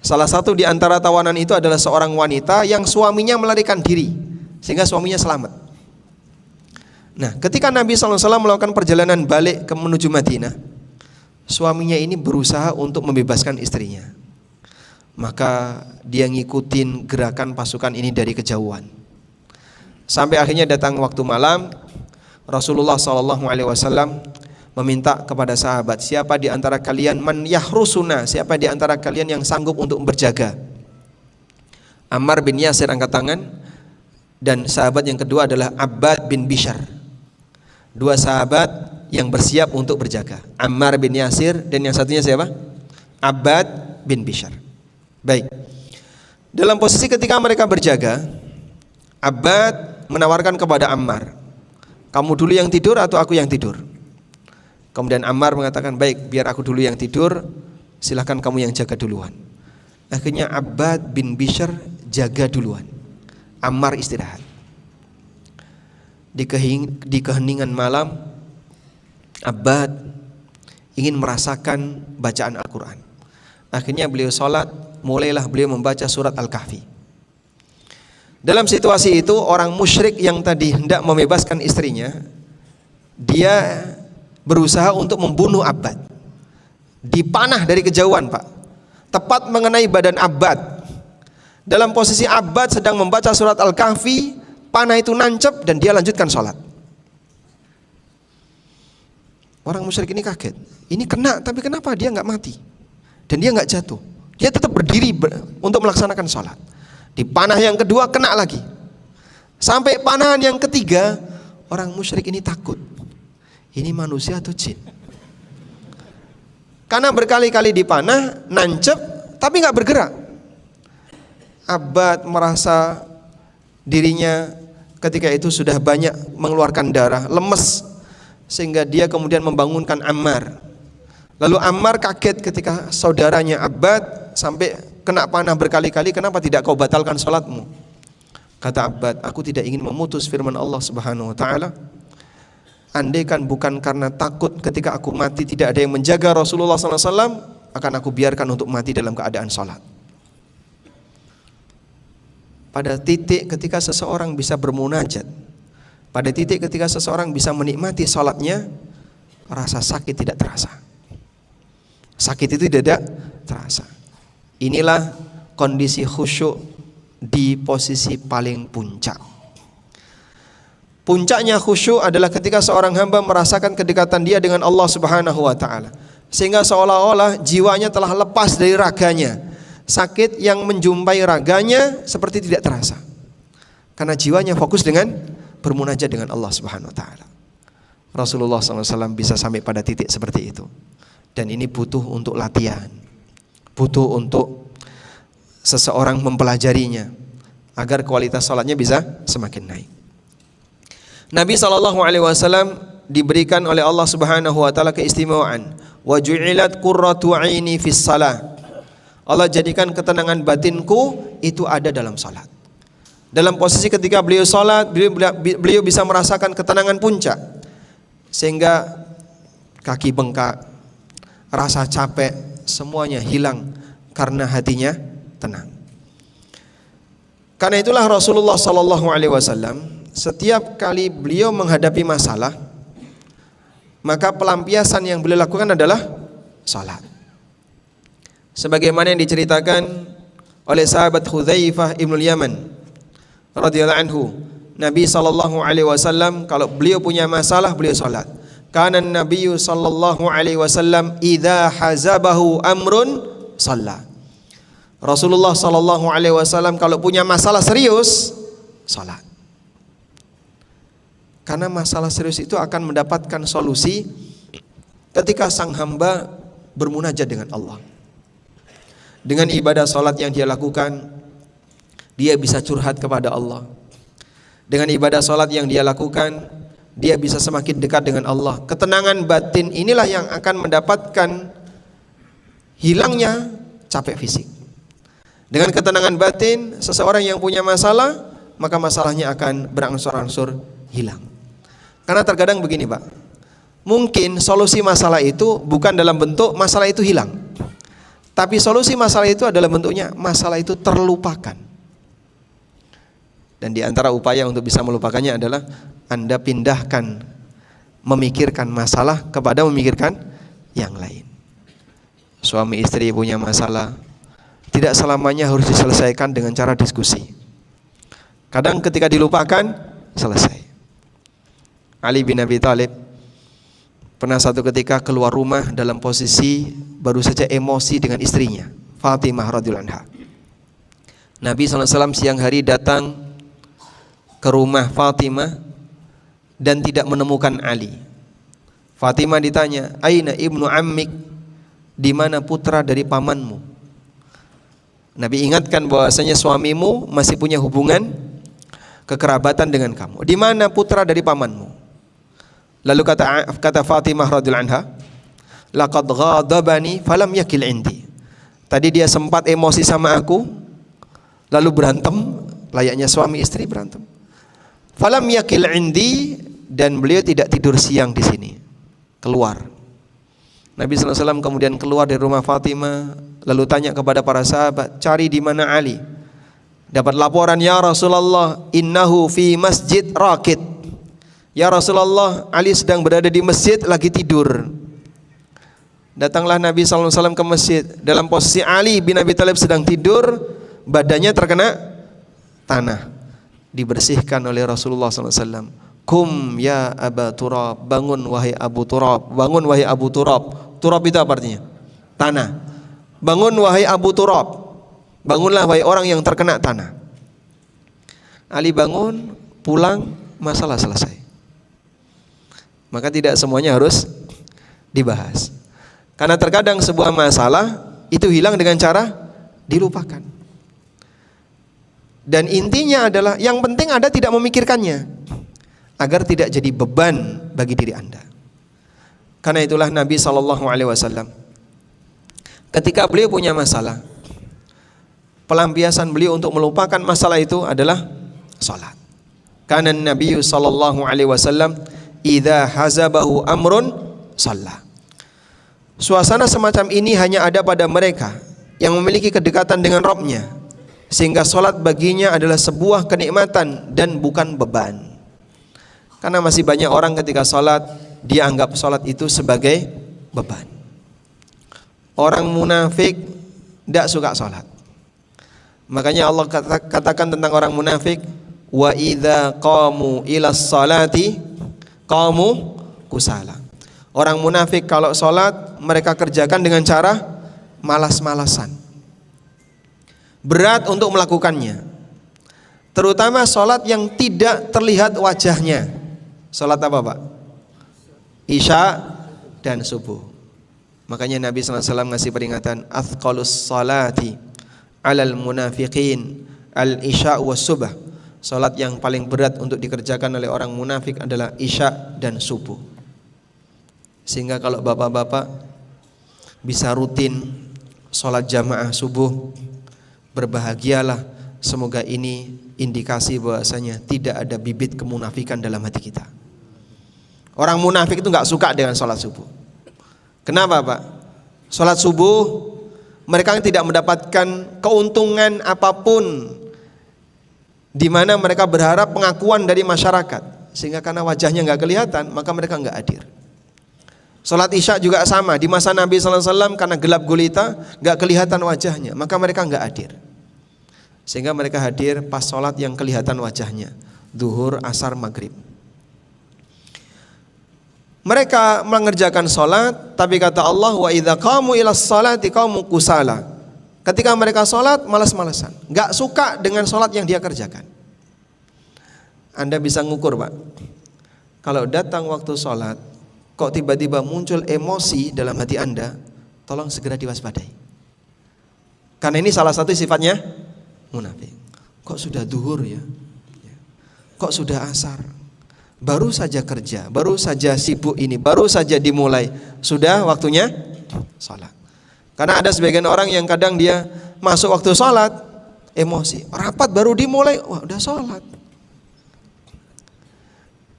Speaker 1: Salah satu di antara tawanan itu adalah seorang wanita yang suaminya melarikan diri sehingga suaminya selamat. Nah, ketika Nabi SAW melakukan perjalanan balik menuju Madinah, suaminya ini berusaha untuk membebaskan istrinya. Maka dia ngikutin gerakan pasukan ini dari kejauhan. Sampai akhirnya datang waktu malam, Rasulullah SAW meminta kepada sahabat, siapa di antara kalian man yahrusuna, siapa di antara kalian yang sanggup untuk berjaga. Ammar bin Yasir angkat tangan, dan sahabat yang kedua adalah Abbad bin Bishr. Dua sahabat yang bersiap untuk berjaga, Ammar bin Yasir dan yang satunya siapa? Abbad bin Bishr. Baik. Dalam posisi ketika mereka berjaga, Abbad menawarkan kepada Ammar, kamu dulu yang tidur atau aku yang tidur? Kemudian Ammar mengatakan, baik, biar aku dulu yang tidur, silahkan kamu yang jaga duluan. Akhirnya Abbad bin Bishr jaga duluan, Ammar istirahat. Di keheningan malam, Abbad ingin merasakan bacaan Al-Quran. Akhirnya beliau sholat, mulailah beliau membaca surat Al-Kahfi. Dalam situasi itu, orang musyrik yang tadi hendak membebaskan istrinya, dia berusaha untuk membunuh Abbad. Dipanah dari kejauhan, Pak, tepat mengenai badan Abbad. Dalam posisi Abbad sedang membaca surat Al-Kahfi, panah itu nancep dan dia lanjutkan sholat. Orang musyrik ini kaget, ini kena tapi kenapa dia nggak mati dan dia nggak jatuh, dia tetap berdiri untuk melaksanakan sholat. Di panah yang kedua kena lagi, sampai panahan yang ketiga, orang musyrik ini takut, ini manusia atau jin? Karena berkali-kali dipanah, nancep, tapi nggak bergerak. Abbad merasa dirinya ketika itu sudah banyak mengeluarkan darah, lemes, sehingga dia kemudian membangunkan Ammar. Lalu Ammar kaget ketika saudaranya Abbad sampai kena panah berkali-kali, kenapa tidak kau batalkan salatmu? Kata Abbad, aku tidak ingin memutus firman Allah Subhanahu wa taala. Andaikan bukan karena takut ketika aku mati tidak ada yang menjaga Rasulullah SAW, akan aku biarkan untuk mati dalam keadaan salat. Pada titik ketika seseorang bisa bermunajat, pada titik ketika seseorang bisa menikmati salatnya, rasa sakit tidak terasa. Sakit itu tidak terasa. Inilah kondisi khusyuk di posisi paling puncak. Puncaknya khusyuk adalah ketika seorang hamba merasakan kedekatan dia dengan Allah Subhanahu wa taala, sehingga seolah-olah jiwanya telah lepas dari raganya. Sakit yang menjumpai raganya seperti tidak terasa, karena jiwanya fokus dengan bermunajat dengan Allah Subhanahu wa taala. Rasulullah SAW bisa sampai pada titik seperti itu. Dan ini butuh untuk latihan, butuh untuk seseorang mempelajarinya agar kualitas salatnya bisa semakin naik. Nabi SAW diberikan oleh Allah Subhanahu wa taala keistimewaan, wa ju'ilat qurratu 'aini fis shalah. Allah jadikan ketenangan batinku itu ada dalam salat. Dalam posisi ketika beliau salat, beliau bisa merasakan ketenangan puncak, sehingga kaki bengkak, rasa capek, semuanya hilang karena hatinya tenang. Karena itulah Rasulullah SAW setiap kali beliau menghadapi masalah, maka pelampiasan yang beliau lakukan adalah salat. Sebagaimana yang diceritakan oleh sahabat Hudzaifah ibnul Yaman radhiyallahu anhu. Nabi sallallahu alaihi wasallam kalau beliau punya masalah beliau salat. Kana Nabi sallallahu alaihi wasallam idza hazabahu amrun shalla. Rasulullah sallallahu alaihi wasallam kalau punya masalah serius salat. Karena masalah serius itu akan mendapatkan solusi ketika sang hamba bermunajat dengan Allah. Dengan ibadah salat yang dia lakukan, dia bisa curhat kepada Allah. Dengan ibadah salat yang dia lakukan, dia bisa semakin dekat dengan Allah. Ketenangan batin inilah yang akan mendapatkan hilangnya capek fisik. Dengan ketenangan batin, seseorang yang punya masalah, maka masalahnya akan berangsur-angsur hilang. Karena terkadang begini Pak, mungkin solusi masalah itu bukan dalam bentuk masalah itu hilang, tapi solusi masalah itu adalah bentuknya masalah itu terlupakan. Dan di antara upaya untuk bisa melupakannya adalah Anda pindahkan memikirkan masalah kepada memikirkan yang lain. Suami istri punya masalah, tidak selamanya harus diselesaikan dengan cara diskusi. Kadang ketika dilupakan, selesai. Ali bin Abi Thalib pernah satu ketika keluar rumah dalam posisi baru saja emosi dengan istrinya, Fatimah radhiyallahu anha. Nabi SAW siang hari datang ke rumah Fatimah dan tidak menemukan Ali. Fatimah ditanya, "Aina ibnu ammik?" Di mana putra dari pamanmu? Nabi ingatkan bahwasanya suamimu masih punya hubungan kekerabatan dengan kamu. Di mana putra dari pamanmu? Lalu kata Fatimah radhiyallahu anha, "Laqad ghadabani falam yakil indi." Tadi dia sempat emosi sama aku, lalu berantem, layaknya suami istri berantem. Falam yakil indi, dan beliau tidak tidur siang di sini. Keluar. Nabi SAW kemudian keluar dari rumah Fatimah, lalu tanya kepada para sahabat, "Cari di mana Ali?" Dapat laporan, "Ya Rasulullah, innahu fi masjid raqid." Ya Rasulullah, Ali sedang berada di masjid lagi tidur. Datanglah Nabi SAW ke masjid. Dalam posisi Ali bin Abi Thalib sedang tidur, badannya terkena tanah. Dibersihkan oleh Rasulullah SAW. "Kum ya Aba Turab." Bangun wahai Abu Turab. Bangun wahai Abu Turab. Turab itu apa artinya? Tanah. Bangun wahai Abu Turab. Bangunlah wahai orang yang terkena tanah. Ali bangun, pulang, masalah selesai. Maka tidak semuanya harus dibahas. Karena terkadang sebuah masalah itu hilang dengan cara dilupakan. Dan intinya adalah yang penting Anda tidak memikirkannya, agar tidak jadi beban bagi diri Anda. Karena itulah Nabi SAW ketika beliau punya masalah, pelampiasan beliau untuk melupakan masalah itu adalah salat. Karena Nabi SAW idza hazabahu amrun shalla. Suasana semacam ini hanya ada pada mereka yang memiliki kedekatan dengan Rabb-Nya, sehingga salat baginya adalah sebuah kenikmatan dan bukan beban. Karena masih banyak orang ketika salat dia anggap salat itu sebagai beban. Orang munafik tidak suka salat. Makanya Allah katakan tentang orang munafik, "Wa idza qamu ilas salati qamu kusala." Orang munafik kalau sholat mereka kerjakan dengan cara malas-malasan, berat untuk melakukannya. Terutama sholat yang tidak terlihat wajahnya. Sholat apa Pak? Isya dan subuh. Makanya Nabi SAW ngasih peringatan, "Athqalus salati alal munafiqin al-isya wa subh." Salat yang paling berat untuk dikerjakan oleh orang munafik adalah isya dan subuh. Sehingga kalau bapak-bapak bisa rutin salat jamaah subuh, berbahagialah. Semoga ini indikasi bahwasanya tidak ada bibit kemunafikan dalam hati kita. Orang munafik itu gak suka dengan salat subuh. Kenapa Pak? Salat subuh mereka tidak mendapatkan keuntungan apapun, di mana mereka berharap pengakuan dari masyarakat, sehingga karena wajahnya nggak kelihatan maka mereka nggak hadir. Salat isya juga sama, di masa Nabi SAW karena gelap gulita nggak kelihatan wajahnya, maka mereka nggak hadir. sehingga mereka hadir pas sholat yang kelihatan wajahnya, zuhur, asar, maghrib. Mereka mengerjakan sholat, tapi kata Allah, wa idza qamu ilas sholati qamu kusala. Ketika mereka sholat malas-malasan, gak suka dengan sholat yang dia kerjakan. Anda bisa ngukur, Pak. Kalau datang waktu sholat, kok tiba-tiba muncul emosi dalam hati Anda, tolong segera diwaspadai. Karena ini salah satu sifatnya munafik. Kok sudah duhur ya? Kok sudah asar? Baru saja kerja, baru saja sibuk ini, baru saja dimulai, sudah waktunya sholat. Karena ada sebagian orang yang kadang dia masuk waktu sholat, emosi, rapat baru dimulai, wah udah sholat.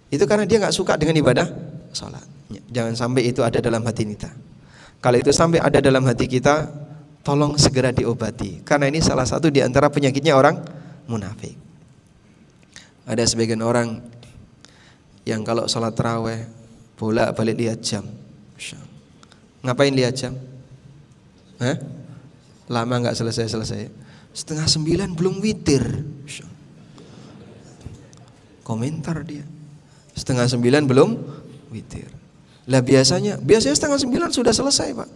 Speaker 1: Itu karena dia gak suka dengan ibadah sholat. Jangan sampai itu ada dalam hati kita. Kalau itu sampai ada dalam hati kita, tolong segera diobati. Karena ini salah satu di antara penyakitnya orang munafik. Ada sebagian orang yang kalau sholat taraweh bolak-balik lihat jam. Ngapain lihat jam? Lama nggak selesai. 8:30 belum witir. Komentar dia. 8:30 belum witir. Lah biasanya 8:30 sudah selesai, Pak.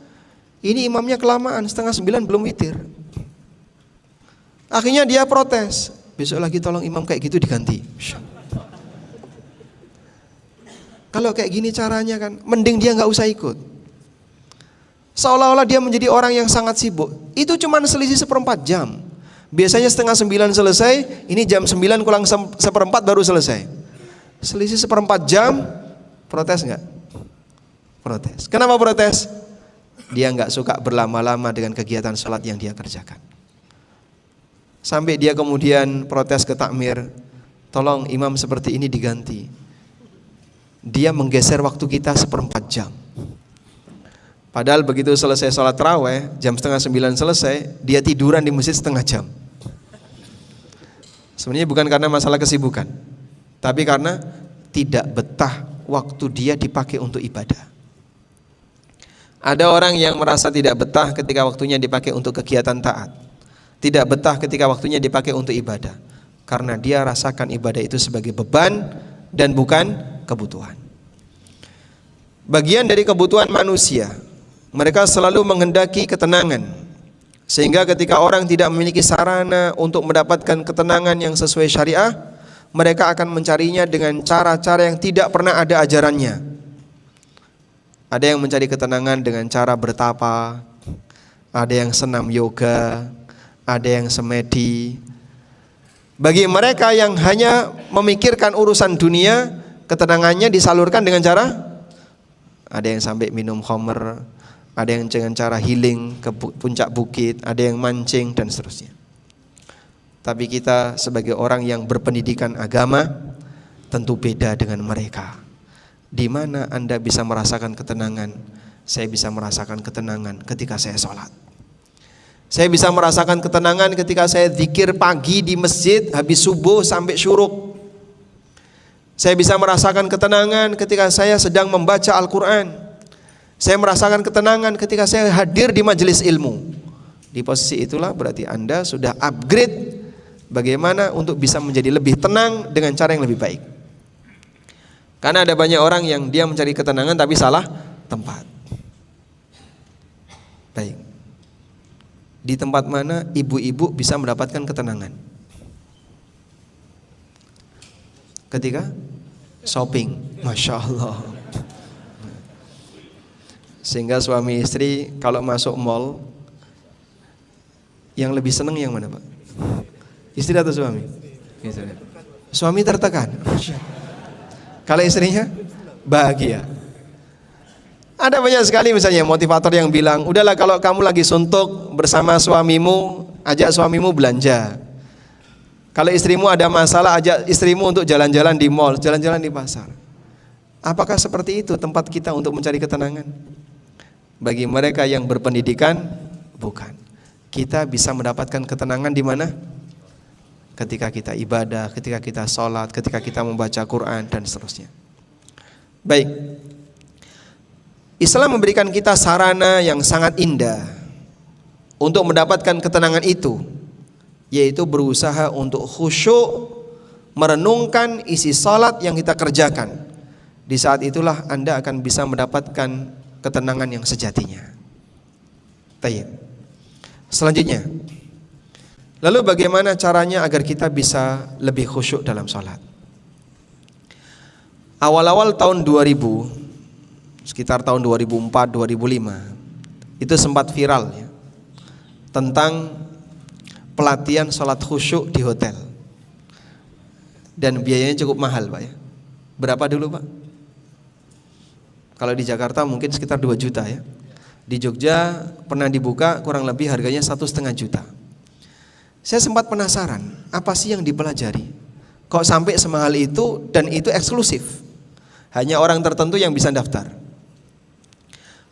Speaker 1: Ini imamnya kelamaan, 8:30 belum witir. Akhirnya dia protes. Besok lagi tolong imam kayak gitu diganti. Kalau kayak gini caranya kan, mending dia nggak usah ikut. Seolah-olah dia menjadi orang yang sangat sibuk. Itu cuma selisih 1/4 jam. Biasanya 8:30 selesai, ini jam 9 kurang 1/4 baru selesai. Selisih 1/4 jam, protes nggak? Protes. Kenapa protes? Dia nggak suka berlama-lama dengan kegiatan sholat yang dia kerjakan. Sampai dia kemudian protes ke takmir, tolong imam seperti ini diganti. Dia menggeser waktu kita 1/4 jam. Padahal begitu selesai sholat taraweh, jam 8:30 selesai, dia tiduran di masjid setengah jam. Sebenarnya bukan karena masalah kesibukan, tapi karena tidak betah waktu dia dipakai untuk ibadah. Ada orang yang merasa tidak betah ketika waktunya dipakai untuk kegiatan taat, tidak betah ketika waktunya dipakai untuk ibadah, karena dia rasakan ibadah itu sebagai beban dan bukan kebutuhan. Bagian dari kebutuhan manusia, mereka selalu menghendaki ketenangan, sehingga ketika orang tidak memiliki sarana untuk mendapatkan ketenangan yang sesuai syariah, mereka akan mencarinya dengan cara-cara yang tidak pernah ada ajarannya. Ada yang mencari ketenangan dengan cara bertapa, ada yang senam yoga, ada yang semedi. Bagi mereka yang hanya memikirkan urusan dunia, ketenangannya disalurkan dengan cara, ada yang sampai minum khamr, ada yang dengan cara healing ke puncak bukit, ada yang mancing dan seterusnya. Tapi kita sebagai orang yang berpendidikan agama tentu beda dengan mereka. Di mana Anda bisa merasakan ketenangan? Saya bisa merasakan ketenangan ketika saya sholat. Saya bisa merasakan ketenangan ketika saya zikir pagi di masjid habis subuh sampai syuruk. Saya bisa merasakan ketenangan ketika saya sedang membaca Al-Quran. Saya merasakan ketenangan ketika saya hadir di majelis ilmu. Di posisi itulah berarti Anda sudah upgrade bagaimana untuk bisa menjadi lebih tenang dengan cara yang lebih baik. Karena ada banyak orang yang dia mencari ketenangan tapi salah tempat. Baik. Di tempat mana ibu-ibu bisa mendapatkan ketenangan? Ketika shopping, Masya Allah. Sehingga suami istri kalau masuk mall, yang lebih senang yang mana, Pak? Istri atau suami? Istri. Suami tertekan. Kalau istrinya bahagia. Ada banyak sekali misalnya motivator yang bilang, udahlah kalau kamu lagi suntuk bersama suamimu, ajak suamimu belanja. Kalau istrimu ada masalah, ajak istrimu untuk jalan-jalan di mall, jalan-jalan di pasar. Apakah seperti itu tempat kita untuk mencari ketenangan? Bagi mereka yang berpendidikan, bukan. Kita bisa mendapatkan ketenangan di mana? Ketika kita ibadah, ketika kita sholat, ketika kita membaca Quran dan seterusnya. Baik. Islam memberikan kita sarana yang sangat indah untuk mendapatkan ketenangan itu. yaitu berusaha untuk khusyuk merenungkan isi salat yang kita kerjakan. Di saat itulah Anda akan bisa mendapatkan ketenangan yang sejatinya. Tayyib. Selanjutnya, lalu bagaimana caranya agar kita bisa lebih khusyuk dalam salat? Awal-awal tahun 2000, sekitar tahun 2004, 2005, itu sempat viral ya, tentang pelatihan salat khusyuk di hotel. Dan biayanya cukup mahal Pak ya. Berapa dulu Pak? Kalau di Jakarta mungkin sekitar 2 juta ya. Di Jogja pernah dibuka kurang lebih harganya 1,5 juta. Saya sempat penasaran, apa sih yang dipelajari? Kok sampai semahal itu dan itu eksklusif? Hanya orang tertentu yang bisa daftar.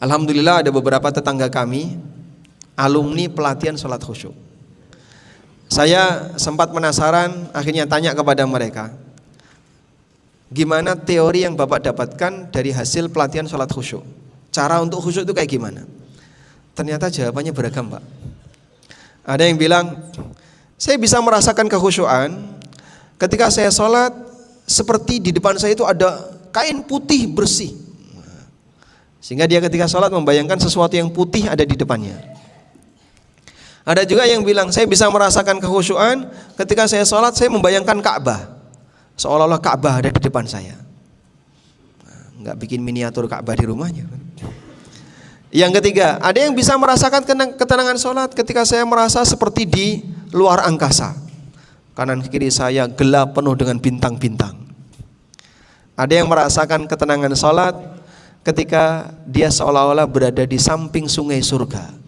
Speaker 1: Alhamdulillah ada beberapa tetangga kami alumni pelatihan sholat khusyuk. Saya sempat penasaran, akhirnya tanya kepada mereka, gimana teori yang Bapak dapatkan dari hasil pelatihan sholat khusyuk? Cara untuk khusyuk itu kayak gimana? Ternyata jawabannya beragam Pak. Ada yang bilang, saya bisa merasakan kekhusyuan ketika saya sholat, seperti di depan saya itu ada kain putih bersih, sehingga dia ketika sholat membayangkan sesuatu yang putih ada di depannya. Ada juga yang bilang, saya bisa merasakan kekhusyuan ketika saya sholat, saya membayangkan Ka'bah, seolah-olah Ka'bah ada di depan saya. Nggak bikin miniatur Ka'bah di rumahnya. Yang ketiga, ada yang bisa merasakan ketenangan sholat ketika saya merasa seperti di luar angkasa. Kanan kiri saya gelap penuh dengan bintang-bintang. Ada yang merasakan ketenangan sholat ketika dia seolah-olah berada di samping sungai surga.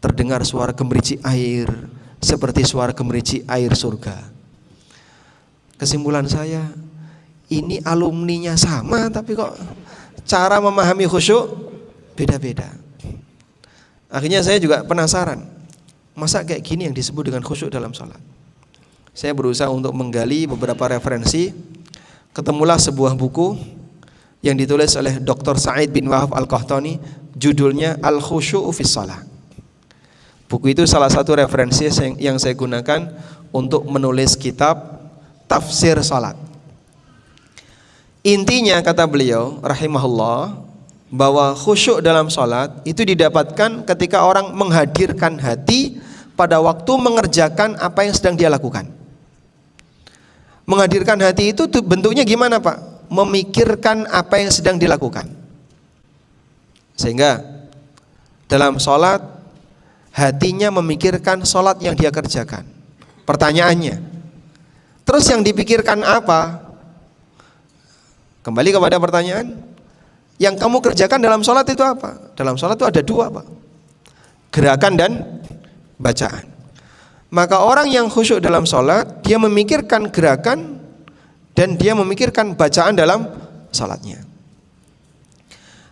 Speaker 1: Terdengar suara gemericik air seperti suara gemericik air surga. Kesimpulan saya, ini alumninya sama tapi kok cara memahami khusyuk beda-beda. Akhirnya saya juga penasaran, masa kayak gini yang disebut dengan khusyuk dalam sholat? Saya berusaha untuk menggali beberapa referensi. Ketemulah sebuah buku yang ditulis oleh Dr. Sa'id bin Wahab Al-Qahtani, judulnya Al-Khusyu'u fis Shalah. Buku itu salah satu referensi yang saya gunakan untuk menulis kitab tafsir salat. Intinya kata beliau rahimahullah, bahwa khusyuk dalam salat itu didapatkan ketika orang menghadirkan hati pada waktu mengerjakan apa yang sedang dia lakukan. Menghadirkan hati itu bentuknya gimana Pak? Memikirkan apa yang sedang dilakukan. Sehingga dalam salat hatinya memikirkan salat yang dia kerjakan. Pertanyaannya, terus yang dipikirkan apa? Kembali kepada pertanyaan, yang kamu kerjakan dalam sholat itu apa? Dalam sholat itu ada dua Pak, gerakan dan bacaan. Maka orang yang khusyuk dalam sholat, dia memikirkan gerakan dan dia memikirkan bacaan dalam sholatnya.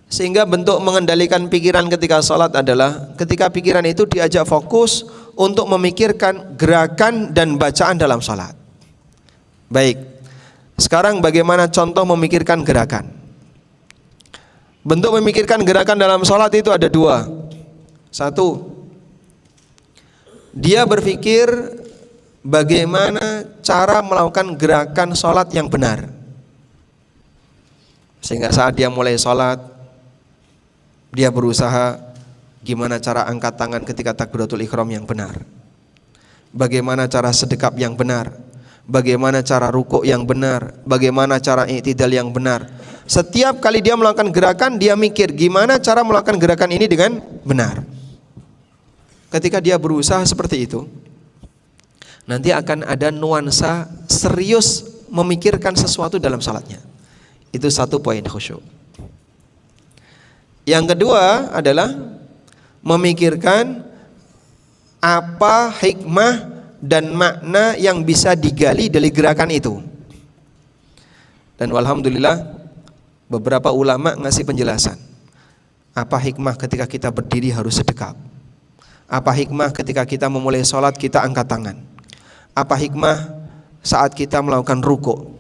Speaker 1: Sehingga bentuk mengendalikan pikiran ketika sholat adalah ketika pikiran itu diajak fokus untuk memikirkan gerakan dan bacaan dalam sholat. Baik, sekarang bagaimana contoh memikirkan gerakan? Bentuk memikirkan gerakan dalam sholat itu ada dua. Satu, dia berpikir bagaimana cara melakukan gerakan sholat yang benar, sehingga saat dia mulai sholat, dia berusaha gimana cara angkat tangan ketika takbiratul ihram yang benar, bagaimana cara sedekap yang benar, bagaimana cara rukuk yang benar, bagaimana cara i'tidal yang benar. Setiap kali dia melakukan gerakan, dia mikir gimana cara melakukan gerakan ini dengan benar. Ketika dia berusaha seperti itu, nanti akan ada nuansa serius memikirkan sesuatu dalam salatnya. Itu satu poin khusyuk. Yang kedua adalah memikirkan apa hikmah dan makna yang bisa digali dari gerakan itu. Dan alhamdulillah beberapa ulama ngasih penjelasan. Apa hikmah ketika kita berdiri harus sedekap? Apa hikmah ketika kita memulai sholat kita angkat tangan? Apa hikmah saat kita melakukan rukuk?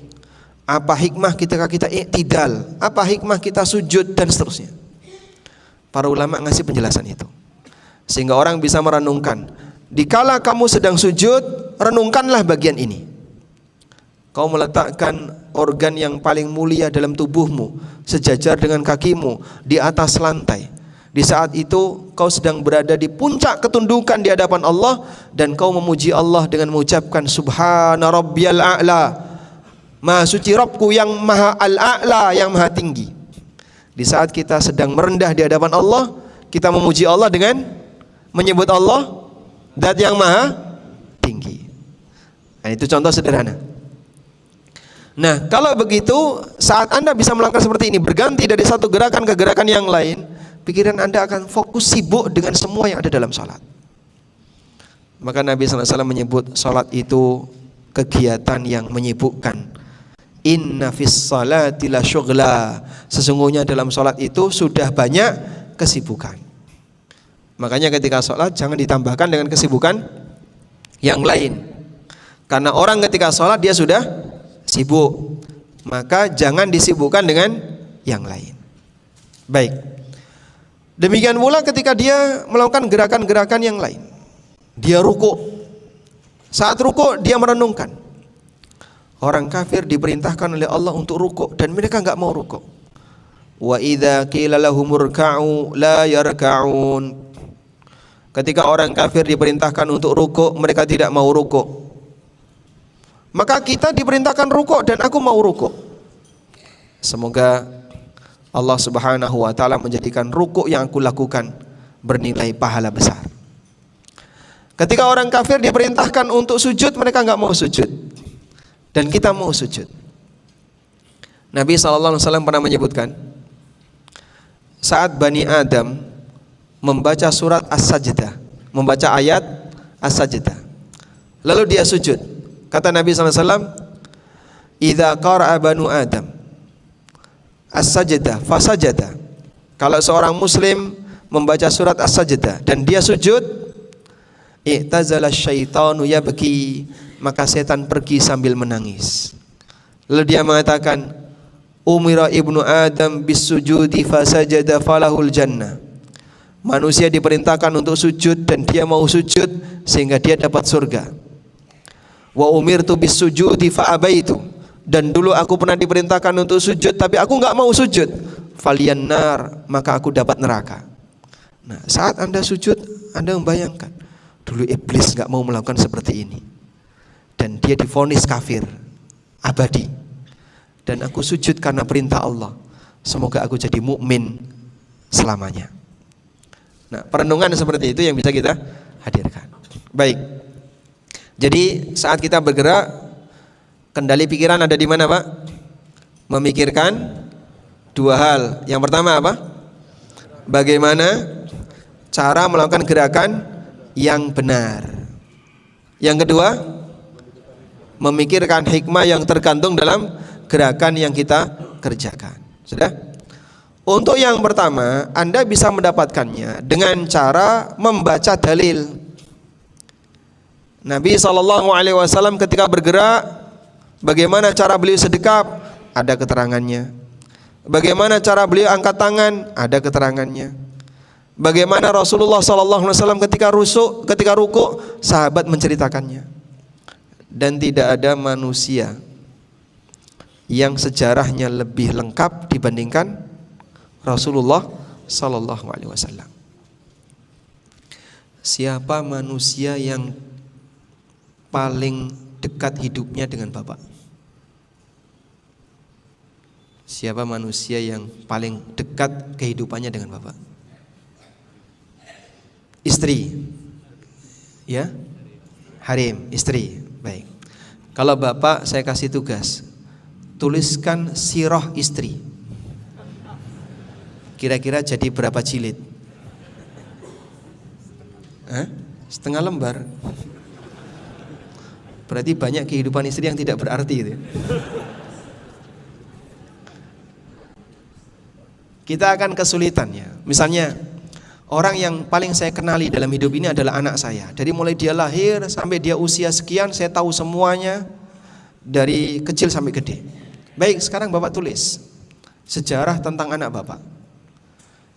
Speaker 1: Apa hikmah ketika kita i'tidal? Apa hikmah kita sujud dan seterusnya? Para ulama ngasih penjelasan itu, sehingga orang bisa merenungkan. Dikala kamu sedang sujud, renungkanlah bagian ini. Kau meletakkan organ yang paling mulia dalam tubuhmu sejajar dengan kakimu di atas lantai. Di saat itu kau sedang berada di puncak ketundukan di hadapan Allah, dan kau memuji Allah dengan mengucapkan Subhana Rabbiyal A'la, Maha suci Rabbku yang Maha Al-A'la, yang Maha tinggi. Di saat kita sedang merendah di hadapan Allah, kita memuji Allah dengan menyebut Allah Zat yang Maha tinggi. Nah, itu contoh sederhana. Nah, kalau begitu, saat Anda bisa melakukan seperti ini, berganti dari satu gerakan ke gerakan yang lain, pikiran Anda akan fokus sibuk dengan semua yang ada dalam salat. Maka Nabi SAW menyebut salat itu kegiatan yang menyibukkan. Inna fis salati la syughla. Sesungguhnya dalam salat itu sudah banyak kesibukan. Makanya ketika salat jangan ditambahkan dengan kesibukan yang lain. Karena orang ketika salat dia sudah sibuk, maka jangan disibukkan dengan yang lain. Baik. Demikian pula ketika dia melakukan gerakan-gerakan yang lain. Dia rukuk. Saat rukuk dia merenungkan. Orang kafir diperintahkan oleh Allah untuk rukuk dan mereka enggak mau rukuk. Wa idza qila lahumurka'u la yarka'un. Ketika orang kafir diperintahkan untuk rukuk, mereka tidak mau rukuk. Maka kita diperintahkan rukuk dan aku mau rukuk. Semoga Allah Subhanahu wa taala menjadikan rukuk yang aku lakukan bernilai pahala besar. Ketika orang kafir diperintahkan untuk sujud, mereka enggak mau sujud. Dan kita mau sujud. Nabi SAW pernah menyebutkan, saat Bani Adam membaca surat As-Sajdah, membaca ayat As-Sajdah, lalu dia sujud, kata Nabi SAW, idza qara'a banu Adam As-Sajdah fasajada. Kalau seorang muslim membaca surat As-Sajdah dan dia sujud, i'tazala syaitanu yabki, maka setan pergi sambil menangis. Lalu dia mengatakan, umira ibnu Adam bisujudi fasajada falahul jannah. Manusia diperintahkan untuk sujud dan dia mau sujud sehingga dia dapat surga. Wa umirtu bisujudi fa'abaitu, dan dulu aku pernah diperintahkan untuk sujud tapi aku enggak mau sujud. Faliyan nar, maka aku dapat neraka. Nah, saat Anda sujud, Anda membayangkan, dulu iblis enggak mau melakukan seperti ini. Dan dia divonis kafir abadi. Dan aku sujud karena perintah Allah. Semoga aku jadi mukmin selamanya. Nah, perenungan seperti itu yang bisa kita hadirkan. Baik. Jadi saat kita bergerak, kendali pikiran ada di mana, Pak? Memikirkan dua hal. Yang pertama apa? Bagaimana cara melakukan gerakan yang benar. Yang kedua, memikirkan hikmah yang tergantung dalam gerakan yang kita kerjakan. Sudah? Untuk yang pertama, Anda bisa mendapatkannya dengan cara membaca dalil. Nabi SAW ketika bergerak, bagaimana cara beliau sedekap? Ada keterangannya. Bagaimana cara beliau angkat tangan? Ada keterangannya. Bagaimana Rasulullah SAW ketika rukuk, sahabat menceritakannya. Dan tidak ada manusia yang sejarahnya lebih lengkap dibandingkan Rasulullah sallallahu alaihi wasallam. Siapa manusia yang paling dekat hidupnya dengan Bapak? Siapa manusia yang paling dekat kehidupannya dengan Bapak? Istri. Ya? Harim, istri. Baik. Kalau Bapak saya kasih tugas, tuliskan sirah istri. Kira-kira jadi berapa jilid? Setengah lembar. Berarti banyak kehidupan istri yang tidak berarti itu. Kita akan kesulitannya. Misalnya, orang yang paling saya kenali dalam hidup ini adalah anak saya. Dari mulai dia lahir sampai dia usia sekian, saya tahu semuanya dari kecil sampai gede. Baik, sekarang Bapak tulis sejarah tentang anak Bapak.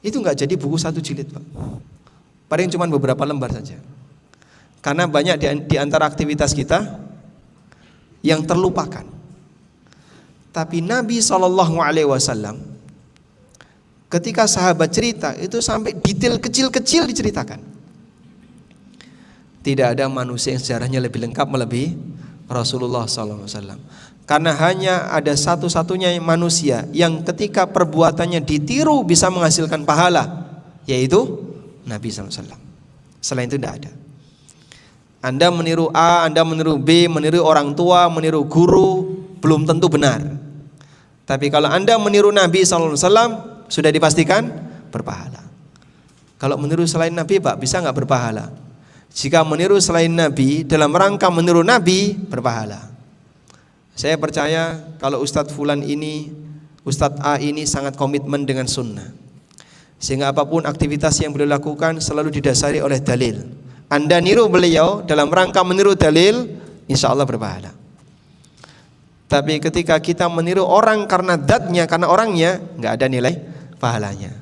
Speaker 1: Itu enggak jadi buku 1 jilid, Pak. Paling cuma beberapa lembar saja. Karena banyak di antara aktivitas kita yang terlupakan. Tapi Nabi SAW ketika sahabat cerita itu sampai detail kecil-kecil diceritakan. Tidak ada manusia yang sejarahnya lebih lengkap melebihi Rasulullah SAW. Karena hanya ada satu-satunya manusia yang ketika perbuatannya ditiru bisa menghasilkan pahala, yaitu Nabi SAW. Selain itu tidak ada. Anda meniru A, Anda meniru B, meniru orang tua, meniru guru, belum tentu benar. Tapi kalau Anda meniru Nabi SAW, sudah dipastikan berpahala. Kalau meniru selain Nabi, Pak, bisa nggak berpahala? Jika meniru selain Nabi dalam rangka meniru Nabi, berpahala. Saya percaya kalau Ustadz Fulan ini, Ustadz A ini sangat komitmen dengan sunnah, sehingga apapun aktivitas yang beliau lakukan selalu didasari oleh dalil. Anda niru beliau dalam rangka meniru dalil, insya Allah berpahala. Tapi ketika kita meniru orang karena datnya, karena orangnya, nggak ada nilai pahalanya.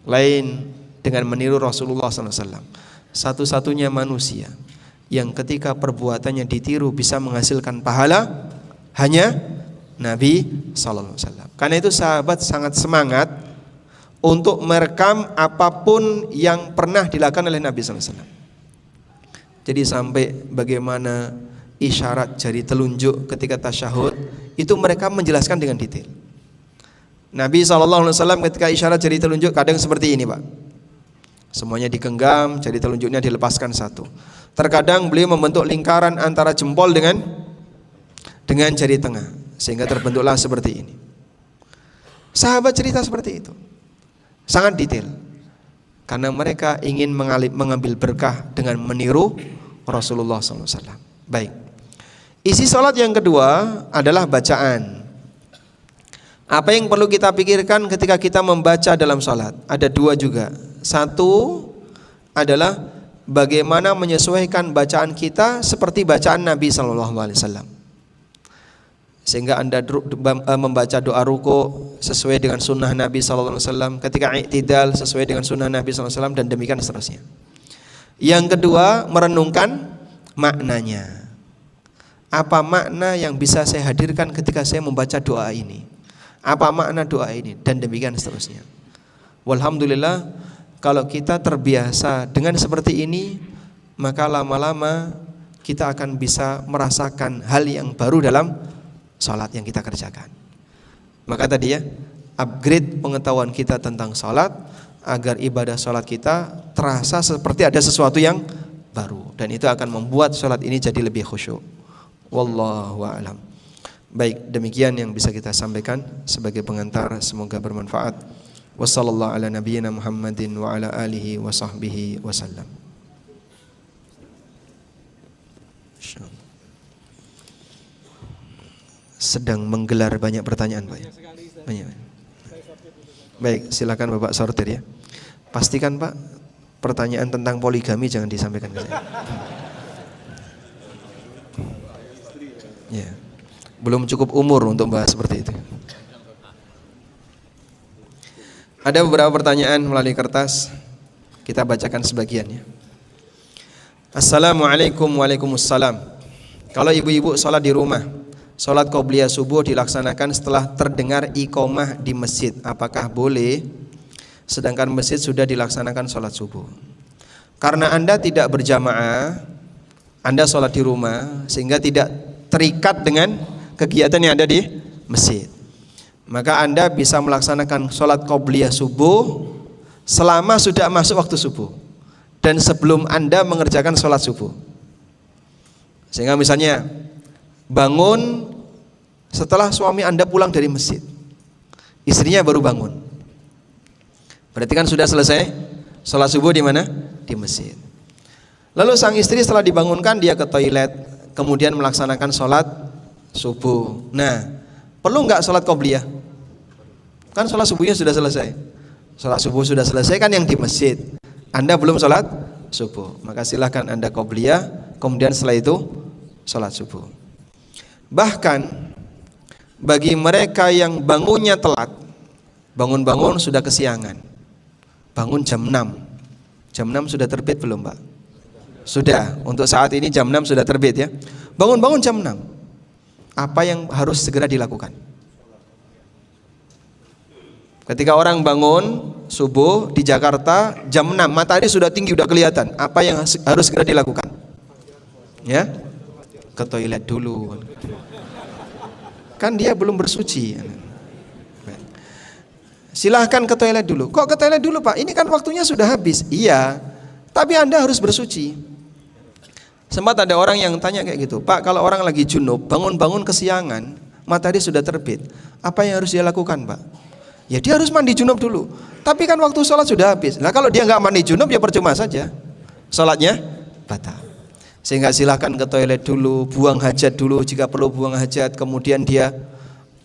Speaker 1: Lain dengan meniru Rasulullah SAW, satu-satunya manusia yang ketika perbuatannya ditiru bisa menghasilkan pahala, hanya Nabi SAW. Karena itu sahabat sangat semangat untuk merekam apapun yang pernah dilakukan oleh Nabi SAW. Jadi sampai bagaimana isyarat jari telunjuk ketika tasyahud itu mereka menjelaskan dengan detail. Nabi SAW ketika isyarat jari telunjuk kadang seperti ini, Pak. Semuanya digenggam, jari telunjuknya dilepaskan satu. Terkadang beliau membentuk lingkaran antara jempol dengan jari tengah, sehingga terbentuklah seperti ini. Sahabat cerita seperti itu, sangat detail. Karena mereka ingin mengambil berkah dengan meniru Rasulullah SAW. Baik. Isi sholat yang kedua adalah bacaan. Apa yang perlu kita pikirkan ketika kita membaca dalam sholat? Ada dua juga. Satu adalah bagaimana menyesuaikan bacaan kita seperti bacaan Nabi SAW. Sehingga Anda membaca doa ruku sesuai dengan sunnah Nabi SAW, ketika i'tidal sesuai dengan sunnah Nabi SAW, dan demikian seterusnya. Yang kedua, merenungkan maknanya. Apa makna yang bisa saya hadirkan ketika saya membaca doa ini? Apa makna doa ini? Dan demikian seterusnya. Walhamdulillah, kalau kita terbiasa dengan seperti ini, maka lama-lama kita akan bisa merasakan hal yang baru dalam salat yang kita kerjakan. Maka tadi ya, upgrade pengetahuan kita tentang salat agar ibadah salat kita terasa seperti ada sesuatu yang baru, dan itu akan membuat salat ini jadi lebih khusyuk. Wallahu a'lam. Baik, demikian yang bisa kita sampaikan sebagai pengantar, semoga bermanfaat. Wassallallahu ala nabiyyina Muhammadin wa ala alihi wa sahbihi wasallam. Sedang menggelar banyak pertanyaan, Pak. Banyak. Baik, silakan Bapak sortir ya. Pastikan, Pak, pertanyaan tentang poligami jangan disampaikan ke saya. Ya. Belum cukup umur untuk bahas seperti itu. Ada beberapa pertanyaan melalui kertas. Kita bacakan sebagiannya. Assalamualaikum. Waalaikumsalam. Kalau ibu-ibu sholat di rumah, sholat qobliyah subuh dilaksanakan setelah terdengar iqomah di masjid, apakah boleh? Sedangkan masjid sudah dilaksanakan sholat subuh. Karena Anda tidak berjamaah, Anda sholat di rumah, sehingga tidak terikat dengan kegiatan yang ada di masjid, maka Anda bisa melaksanakan sholat qobliyah subuh selama sudah masuk waktu subuh dan sebelum Anda mengerjakan sholat subuh. Sehingga misalnya bangun setelah suami Anda pulang dari masjid, istrinya baru bangun, berarti kan sudah selesai sholat subuh di mana? Di masjid. Lalu sang istri setelah dibangunkan dia ke toilet, kemudian melaksanakan sholat subuh. Nah, perlu nggak sholat qobliyah? Kan sholat subuhnya sudah selesai. Sholat subuh sudah selesai kan yang di masjid. Anda belum sholat subuh, maka silahkan Anda qobliyah, kemudian setelah itu sholat subuh. Bahkan bagi mereka yang bangunnya telat, bangun-bangun sudah kesiangan, bangun jam 6. Jam 6 sudah terbit belum, Pak? Sudah, untuk saat ini jam 6 sudah terbit ya. Bangun-bangun jam 6. Apa yang harus segera dilakukan? Ketika orang bangun subuh di Jakarta jam 6, matahari sudah tinggi, sudah kelihatan. Apa yang harus segera dilakukan? Ya? Ke toilet dulu. Kan dia belum bersuci. Silahkan ke toilet dulu. Kok ke toilet dulu Pak? Ini kan waktunya sudah habis. Iya, tapi Anda harus bersuci. Sempat ada orang yang tanya kayak gitu, Pak, kalau orang lagi junub, bangun-bangun kesiangan, matahari sudah terbit, apa yang harus dia lakukan Pak? Ya dia harus mandi junub dulu. Tapi kan waktu sholat sudah habis. Nah kalau dia nggak mandi junub ya percuma saja, sholatnya batal. Sehingga silahkan ke toilet dulu, buang hajat dulu jika perlu buang hajat, kemudian dia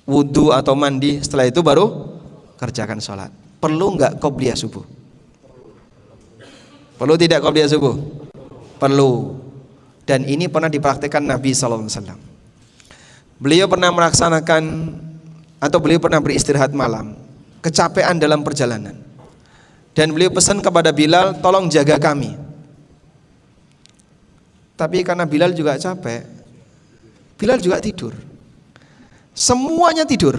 Speaker 1: wudhu atau mandi, setelah itu baru kerjakan sholat. Perlu nggak qobliyah subuh? Perlu tidak qobliyah subuh? Perlu. Dan ini pernah dipraktikkan Nabi SAW. Beliau pernah melaksanakan atau beliau pernah beristirahat malam, kecapean dalam perjalanan, dan beliau pesan kepada Bilal, tolong jaga kami. Tapi karena Bilal juga capek, Bilal juga tidur. Semuanya tidur.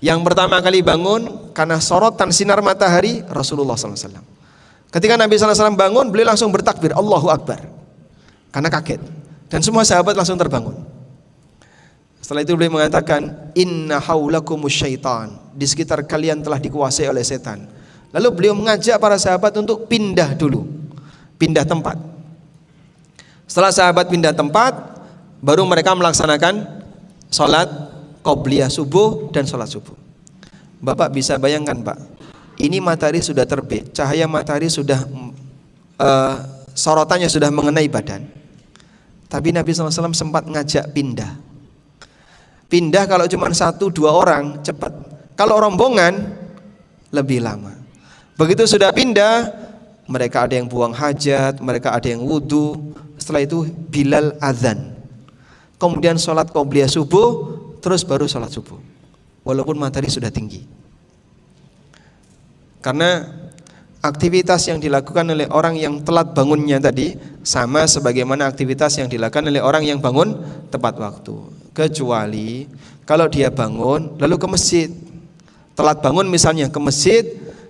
Speaker 1: Yang pertama kali bangun karena sorotan sinar matahari Rasulullah SAW. Ketika Nabi SAW bangun, beliau langsung bertakbir Allahu Akbar karena kaget, dan semua sahabat langsung terbangun. Setelah itu beliau mengatakan, inna haulakumus syaitan, di sekitar kalian telah dikuasai oleh setan. Lalu beliau mengajak para sahabat untuk pindah dulu, pindah tempat. Setelah sahabat pindah tempat, baru mereka melaksanakan sholat qobliyah subuh dan sholat subuh. Bapak bisa bayangkan Pak, ini matahari sudah terbit, cahaya matahari sudah sorotannya sudah mengenai badan, tapi Nabi SAW sempat ngajak pindah. Pindah kalau cuma 1-2 orang cepat, kalau rombongan lebih lama. Begitu sudah pindah, mereka ada yang buang hajat, mereka ada yang wudhu. Setelah itu Bilal azan, kemudian sholat qobliyah subuh, terus baru sholat subuh, walaupun matahari sudah tinggi. Karena aktivitas yang dilakukan oleh orang yang telat bangunnya tadi sama sebagaimana aktivitas yang dilakukan oleh orang yang bangun tepat waktu. Kecuali kalau dia bangun lalu ke masjid, telat bangun misalnya ke masjid,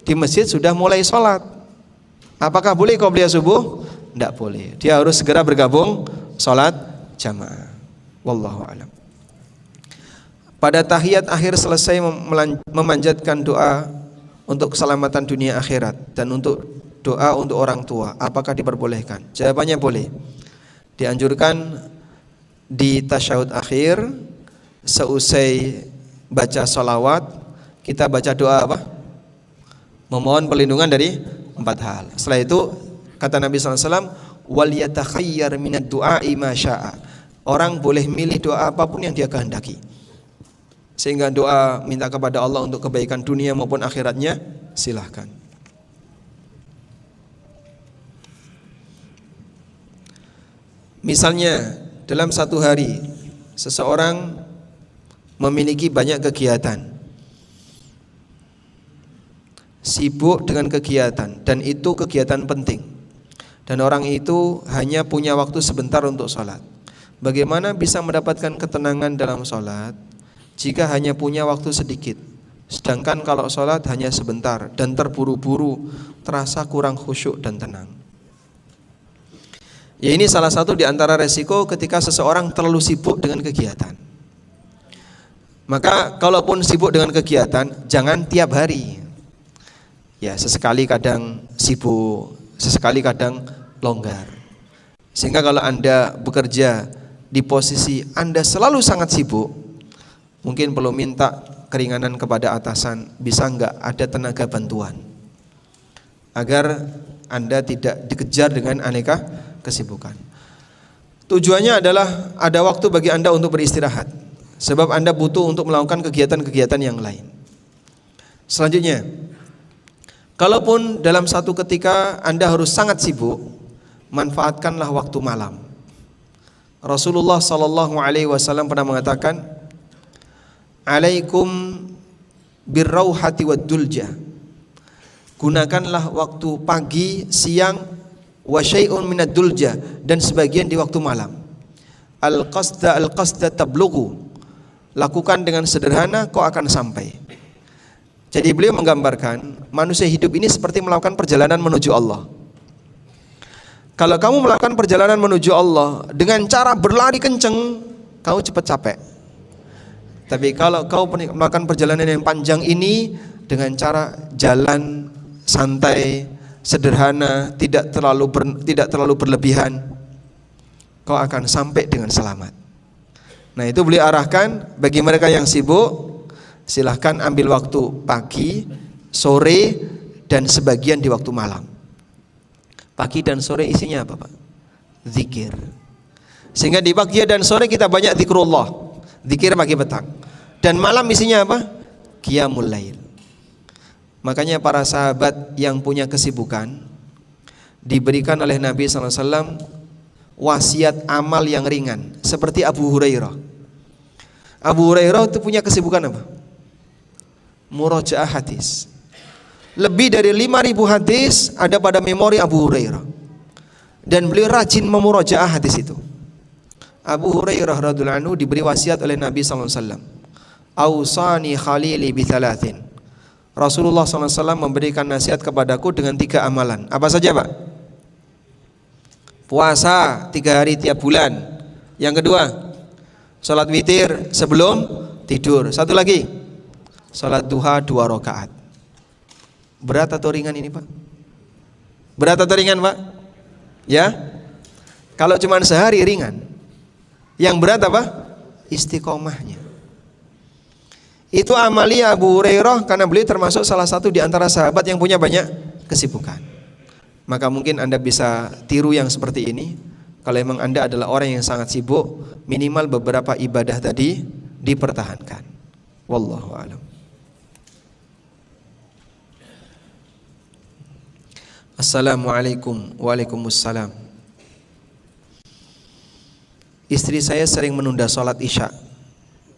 Speaker 1: di masjid sudah mulai sholat, apakah boleh qobliyah subuh? Tidak boleh, dia harus segera bergabung sholat jamaah. Wallahu a'lam. Pada tahiyat akhir selesai memanjatkan doa untuk keselamatan dunia akhirat dan untuk doa untuk orang tua, apakah diperbolehkan? Jawabannya boleh. Dianjurkan di tasyahud akhir seusai baca sholawat kita baca doa apa? Memohon perlindungan dari 4 hal. Setelah itu kata Nabi SAW, wal yatakhayyar minad du'a'i ma syaa. Orang boleh milih doa apapun yang dia kehendaki. Sehingga doa minta kepada Allah untuk kebaikan dunia maupun akhiratnya silahkan. Misalnya dalam satu hari seseorang memiliki banyak kegiatan, sibuk dengan kegiatan, dan itu kegiatan penting, dan orang itu hanya punya waktu sebentar untuk sholat. Bagaimana bisa mendapatkan ketenangan dalam sholat jika hanya punya waktu sedikit? Sedangkan kalau sholat hanya sebentar dan terburu-buru, terasa kurang khusyuk dan tenang. Ya, ini salah satu di antara resiko ketika seseorang terlalu sibuk dengan kegiatan. Maka kalaupun sibuk dengan kegiatan, jangan tiap hari. Ya, sesekali kadang sibuk, sesekali kadang longgar. Sehingga kalau Anda bekerja di posisi Anda selalu sangat sibuk, mungkin perlu minta keringanan kepada atasan, bisa enggak ada tenaga bantuan agar Anda tidak dikejar dengan aneka kesibukan. Tujuannya adalah ada waktu bagi Anda untuk beristirahat, sebab Anda butuh untuk melakukan kegiatan-kegiatan yang lain. Selanjutnya, kalaupun dalam satu ketika Anda harus sangat sibuk, manfaatkanlah waktu malam. Rasulullah SAW pernah mengatakan, alaikum birrauhati wad dulja. Gunakanlah waktu pagi, siang, wa syai'un minad dulja, dan sebagian di waktu malam. Al-qasda tablughu, lakukan dengan sederhana kau akan sampai. Jadi beliau menggambarkan manusia hidup ini seperti melakukan perjalanan menuju Allah. Kalau kamu melakukan perjalanan menuju Allah dengan cara berlari kenceng, kau cepat capek. Tapi kalau kau melakukan perjalanan yang panjang ini dengan cara jalan santai, sederhana, tidak terlalu berlebihan, kau akan sampai dengan selamat. Nah, itu beliau arahkan bagi mereka yang sibuk, silahkan ambil waktu pagi, sore, dan sebagian di waktu malam. Pagi dan sore isinya apa, Pak? Zikir. Sehingga di pagi dan sore kita banyak zikrullah, zikir pagi petang. Dan malam isinya apa? Qiyamul lail. Makanya para sahabat yang punya kesibukan diberikan oleh Nabi SAW wasiat amal yang ringan, seperti Abu Hurairah. Abu Hurairah itu punya kesibukan apa? Murajaah hadis. Lebih dari 5.000 hadis ada pada memori Abu Hurairah, dan beliau rajin memurajaah hadis itu. Abu Hurairah radhiyallahu anhu diberi wasiat oleh Nabi SAW. Ausani khalili bithalathin. Rasulullah SAW memberikan nasihat kepadaku dengan 3 amalan. Apa saja, Pak? Puasa 3 hari tiap bulan. Yang kedua, sholat witir sebelum tidur. Satu lagi, sholat duha 2 rakaat. Berat atau ringan ini, Pak? Berat atau ringan, Pak? Ya? Kalau cuma sehari ringan. Yang berat apa? Istiqomahnya. Itu amalia Abu Hurairah, karena beliau termasuk salah satu di antara sahabat yang punya banyak kesibukan. Maka mungkin Anda bisa tiru yang seperti ini. Kalau memang Anda adalah orang yang sangat sibuk, minimal beberapa ibadah tadi dipertahankan. Wallahu a'lam. Assalamualaikum. Waalaikumsalam. Istri saya sering menunda sholat isya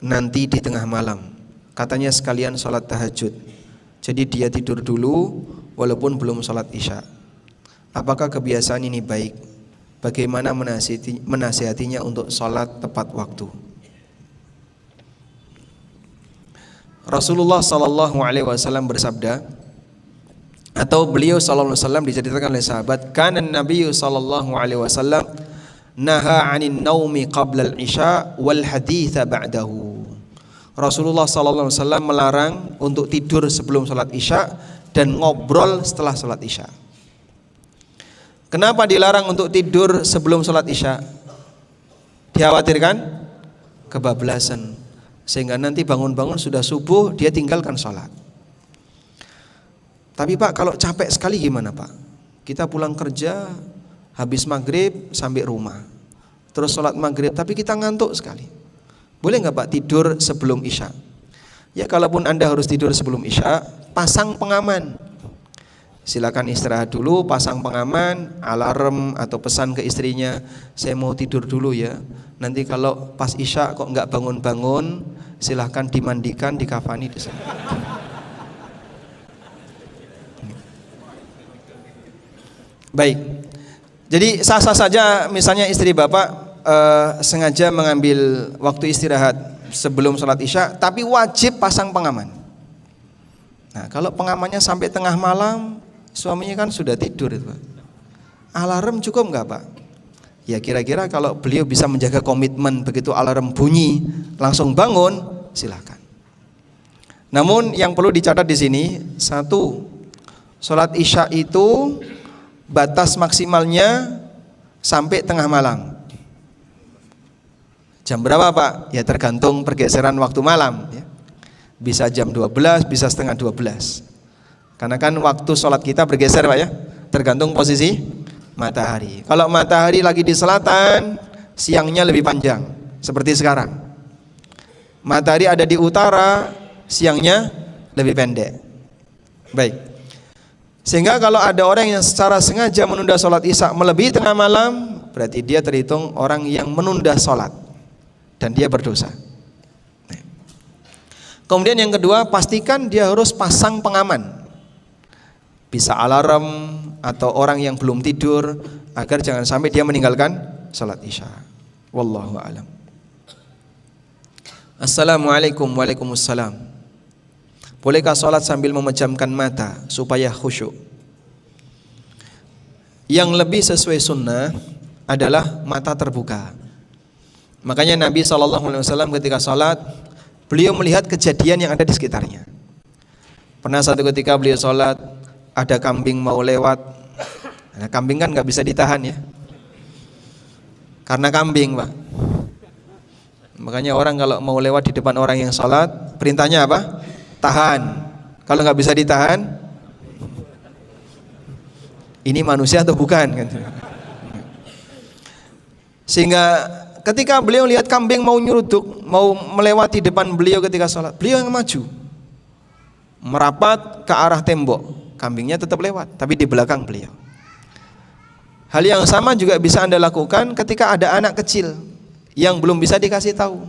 Speaker 1: nanti di tengah malam. Katanya sekalian sholat tahajud. Jadi dia tidur dulu walaupun belum sholat isya. Apakah kebiasaan ini baik? Bagaimana menasihatinya untuk sholat tepat waktu? Rasulullah SAW bersabda, atau beliau SAW diceritakan oleh sahabat, kana Nabi SAW naha 'anil naumi qabla al-isya wal haditha ba'dahu. Rasulullah SAW melarang untuk tidur sebelum sholat isya dan ngobrol setelah sholat isya. Kenapa dilarang untuk tidur sebelum sholat isya? Dikhawatirkan kebablasan, sehingga nanti bangun-bangun sudah subuh dia tinggalkan sholat. Tapi Pak, kalau capek sekali gimana Pak? Kita pulang kerja habis maghrib sampai rumah, terus sholat maghrib tapi kita ngantuk sekali. Boleh nggak Pak tidur sebelum isya? Ya kalaupun Anda harus tidur sebelum isya, pasang pengaman. Silakan istirahat dulu, pasang pengaman, alarm atau pesan ke istrinya, saya mau tidur dulu ya. Nanti kalau pas isya kok nggak bangun-bangun, silahkan dimandikan, dikafani di sana. Baik. Jadi sah-sah saja misalnya istri Bapak sengaja mengambil waktu istirahat sebelum sholat isya, tapi wajib pasang pengaman. Nah, kalau pengamannya sampai tengah malam, suaminya kan sudah tidur itu, Pak. Alarm cukup nggak, Pak? Ya kira-kira kalau beliau bisa menjaga komitmen, begitu alarm bunyi langsung bangun, silakan. Namun yang perlu dicatat di sini, satu, sholat isya itu batas maksimalnya sampai tengah malam. Jam berapa Pak? Ya tergantung pergeseran waktu malam ya. Bisa jam 12, bisa setengah 12. Karena kan waktu sholat kita bergeser Pak ya, tergantung posisi matahari. Kalau matahari lagi di selatan, siangnya lebih panjang, seperti sekarang. Matahari ada di utara, siangnya lebih pendek. Baik. Sehingga kalau ada orang yang secara sengaja menunda sholat isya melebihi tengah malam, berarti dia terhitung orang yang menunda sholat dan dia berdosa. Kemudian yang kedua, pastikan dia harus pasang pengaman. Bisa alarm atau orang yang belum tidur agar jangan sampai dia meninggalkan salat Isya. Wallahu a'lam. Assalamualaikum. Waalaikumsalam. Bolehkah salat sambil memejamkan mata supaya khusyuk? Yang lebih sesuai sunnah adalah mata terbuka. Makanya Nabi SAW ketika salat, beliau melihat kejadian yang ada di sekitarnya. Pernah satu ketika beliau salat, ada kambing mau lewat. Nah, kambing kan nggak bisa ditahan ya, karena kambing, Pak. Makanya orang kalau mau lewat di depan orang yang salat, perintahnya apa? Tahan. Kalau nggak bisa ditahan, ini manusia atau bukan? Sehingga ketika beliau lihat kambing mau nyeruduk, mau melewati depan beliau ketika salat, beliau yang maju, merapat ke arah tembok. Kambingnya tetap lewat, tapi di belakang beliau. Hal yang sama juga bisa Anda lakukan ketika ada anak kecil yang belum bisa dikasih tahu.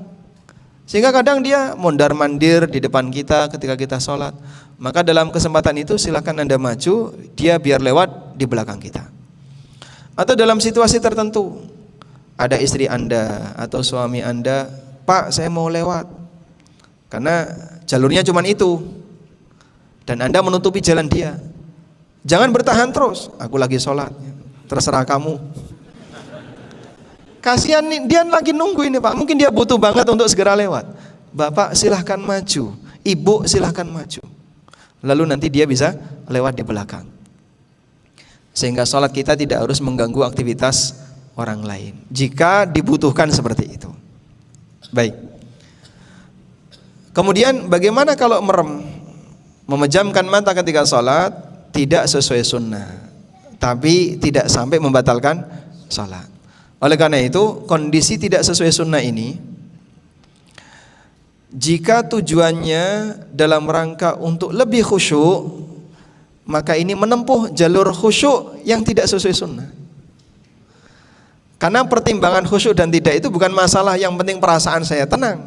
Speaker 1: Sehingga kadang dia mondar-mandir di depan kita ketika kita sholat. Maka dalam kesempatan itu silakan Anda maju, dia biar lewat di belakang kita. Atau dalam situasi tertentu, ada istri Anda atau suami Anda, Pak saya mau lewat, karena jalurnya cuma itu, dan Anda menutupi jalan dia. Jangan bertahan terus, aku lagi sholat, terserah kamu. Kasihan nih, dia lagi nunggu ini Pak, mungkin dia butuh banget untuk segera lewat. Bapak silahkan maju, ibu silahkan maju, lalu nanti dia bisa lewat di belakang. Sehingga sholat kita tidak harus mengganggu aktivitas orang lain, jika dibutuhkan seperti itu. Baik. Kemudian bagaimana kalau merem? Memejamkan mata ketika sholat tidak sesuai sunnah, tapi tidak sampai membatalkan sholat. Oleh karena itu, kondisi tidak sesuai sunnah ini, jika tujuannya dalam rangka untuk lebih khusyuk, maka ini menempuh jalur khusyuk yang tidak sesuai sunnah. Karena pertimbangan khusyuk dan tidak itu bukan masalah yang penting perasaan saya tenang,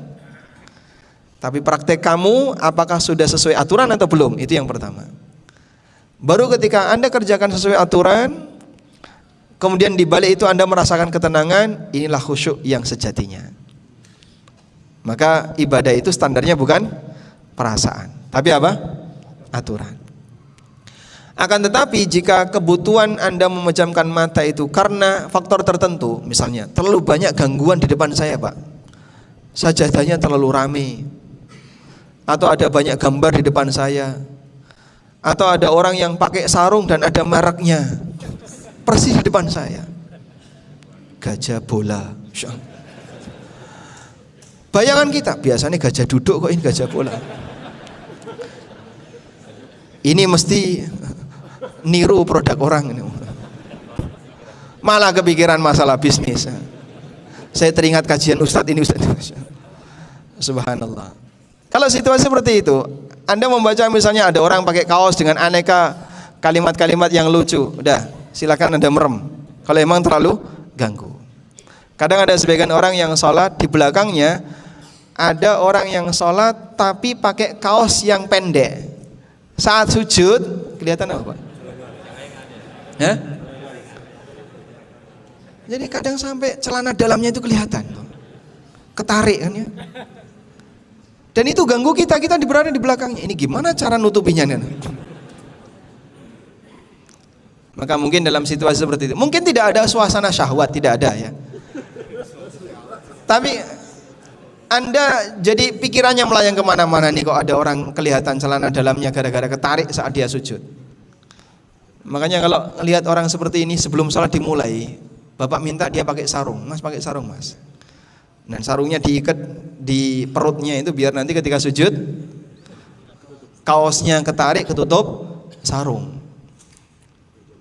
Speaker 1: tapi praktek kamu apakah sudah sesuai aturan atau belum, itu yang pertama. Baru ketika Anda kerjakan sesuai aturan, kemudian di balik itu Anda merasakan ketenangan, inilah khusyuk yang sejatinya. Maka ibadah itu standarnya bukan perasaan, tapi apa? Aturan. Akan tetapi jika kebutuhan Anda memejamkan mata itu karena faktor tertentu, misalnya terlalu banyak gangguan di depan saya Pak, sajadahnya terlalu ramai, atau ada banyak gambar di depan saya, atau ada orang yang pakai sarung dan ada mereknya persis di depan saya, gajah bola. Bayangan kita biasanya gajah duduk, kok ini gajah bola. Ini mesti niru produk orang ini. Malah kepikiran masalah bisnis. Saya teringat kajian Ustadz ini, Ustadz. Subhanallah. Kalau situasi seperti itu, Anda membaca misalnya ada orang pakai kaos dengan aneka kalimat-kalimat yang lucu, udah silakan Anda merem kalau emang terlalu ganggu. Kadang ada sebagian orang yang sholat, di belakangnya ada orang yang sholat tapi pakai kaos yang pendek. Saat sujud kelihatan apa Pak? Ya? Jadi kadang sampai celana dalamnya itu kelihatan, ketarik kan ya. Dan itu ganggu kita berada di belakangnya. Ini gimana cara nutupinya nih? Maka mungkin dalam situasi seperti itu, mungkin tidak ada suasana syahwat, tidak ada ya. Tapi Anda jadi pikirannya melayang kemana-mana nih, kok ada orang kelihatan celana dalamnya gara-gara ketarik saat dia sujud. Makanya kalau lihat orang seperti ini sebelum sholat dimulai, Bapak minta dia pakai sarung, Mas pakai sarung Mas. Dan sarungnya diikat di perutnya itu biar nanti ketika sujud kaosnya ketarik ketutup sarung.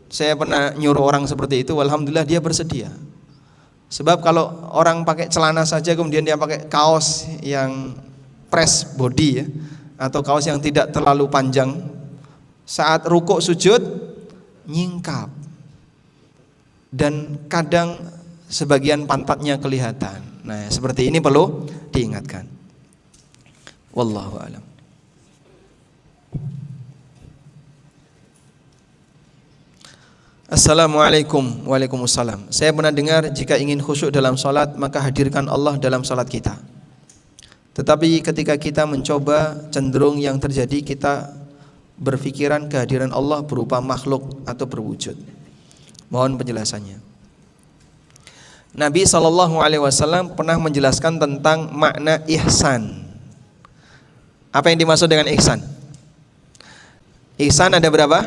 Speaker 1: Saya pernah nyuruh orang seperti itu, alhamdulillah dia bersedia. Sebab kalau orang pakai celana saja kemudian dia pakai kaos yang press body ya, atau kaos yang tidak terlalu panjang, saat rukuk sujud nyingkap dan kadang sebagian pantatnya kelihatan. Nah, seperti ini perlu diingatkan. Wallahu a'lam. Assalamualaikum. Waalaikumsalam. Saya pernah dengar jika ingin khusyuk dalam salat maka hadirkan Allah dalam salat kita. Tetapi ketika kita mencoba, cenderung yang terjadi kita berpikiran kehadiran Allah berupa makhluk atau berwujud. Mohon penjelasannya. Nabi SAW pernah menjelaskan tentang makna ihsan. Apa yang dimaksud dengan ihsan? Ihsan ada berapa?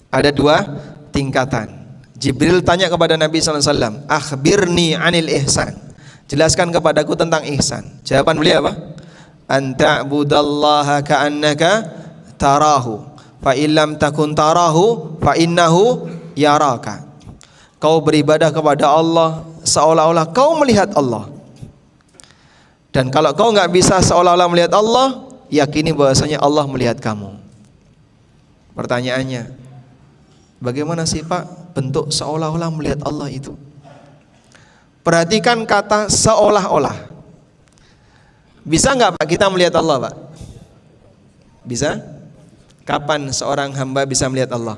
Speaker 1: Ada 2 tingkatan. Jibril tanya kepada Nabi SAW, akhbirni anil ihsan, jelaskan kepadaku tentang ihsan. Jawaban beliau apa? Anta'budallaha ka'annaka tarahu, fa illam takun tarahu fa innahu yaraka. Kau beribadah kepada Allah seolah-olah kau melihat Allah. Dan kalau kau nggak bisa seolah-olah melihat Allah, yakini bahwasanya Allah melihat kamu. Pertanyaannya, bagaimana sih Pak bentuk seolah-olah melihat Allah itu? Perhatikan kata seolah-olah. Bisa nggak Pak kita melihat Allah Pak? Bisa? Kapan seorang hamba bisa melihat Allah?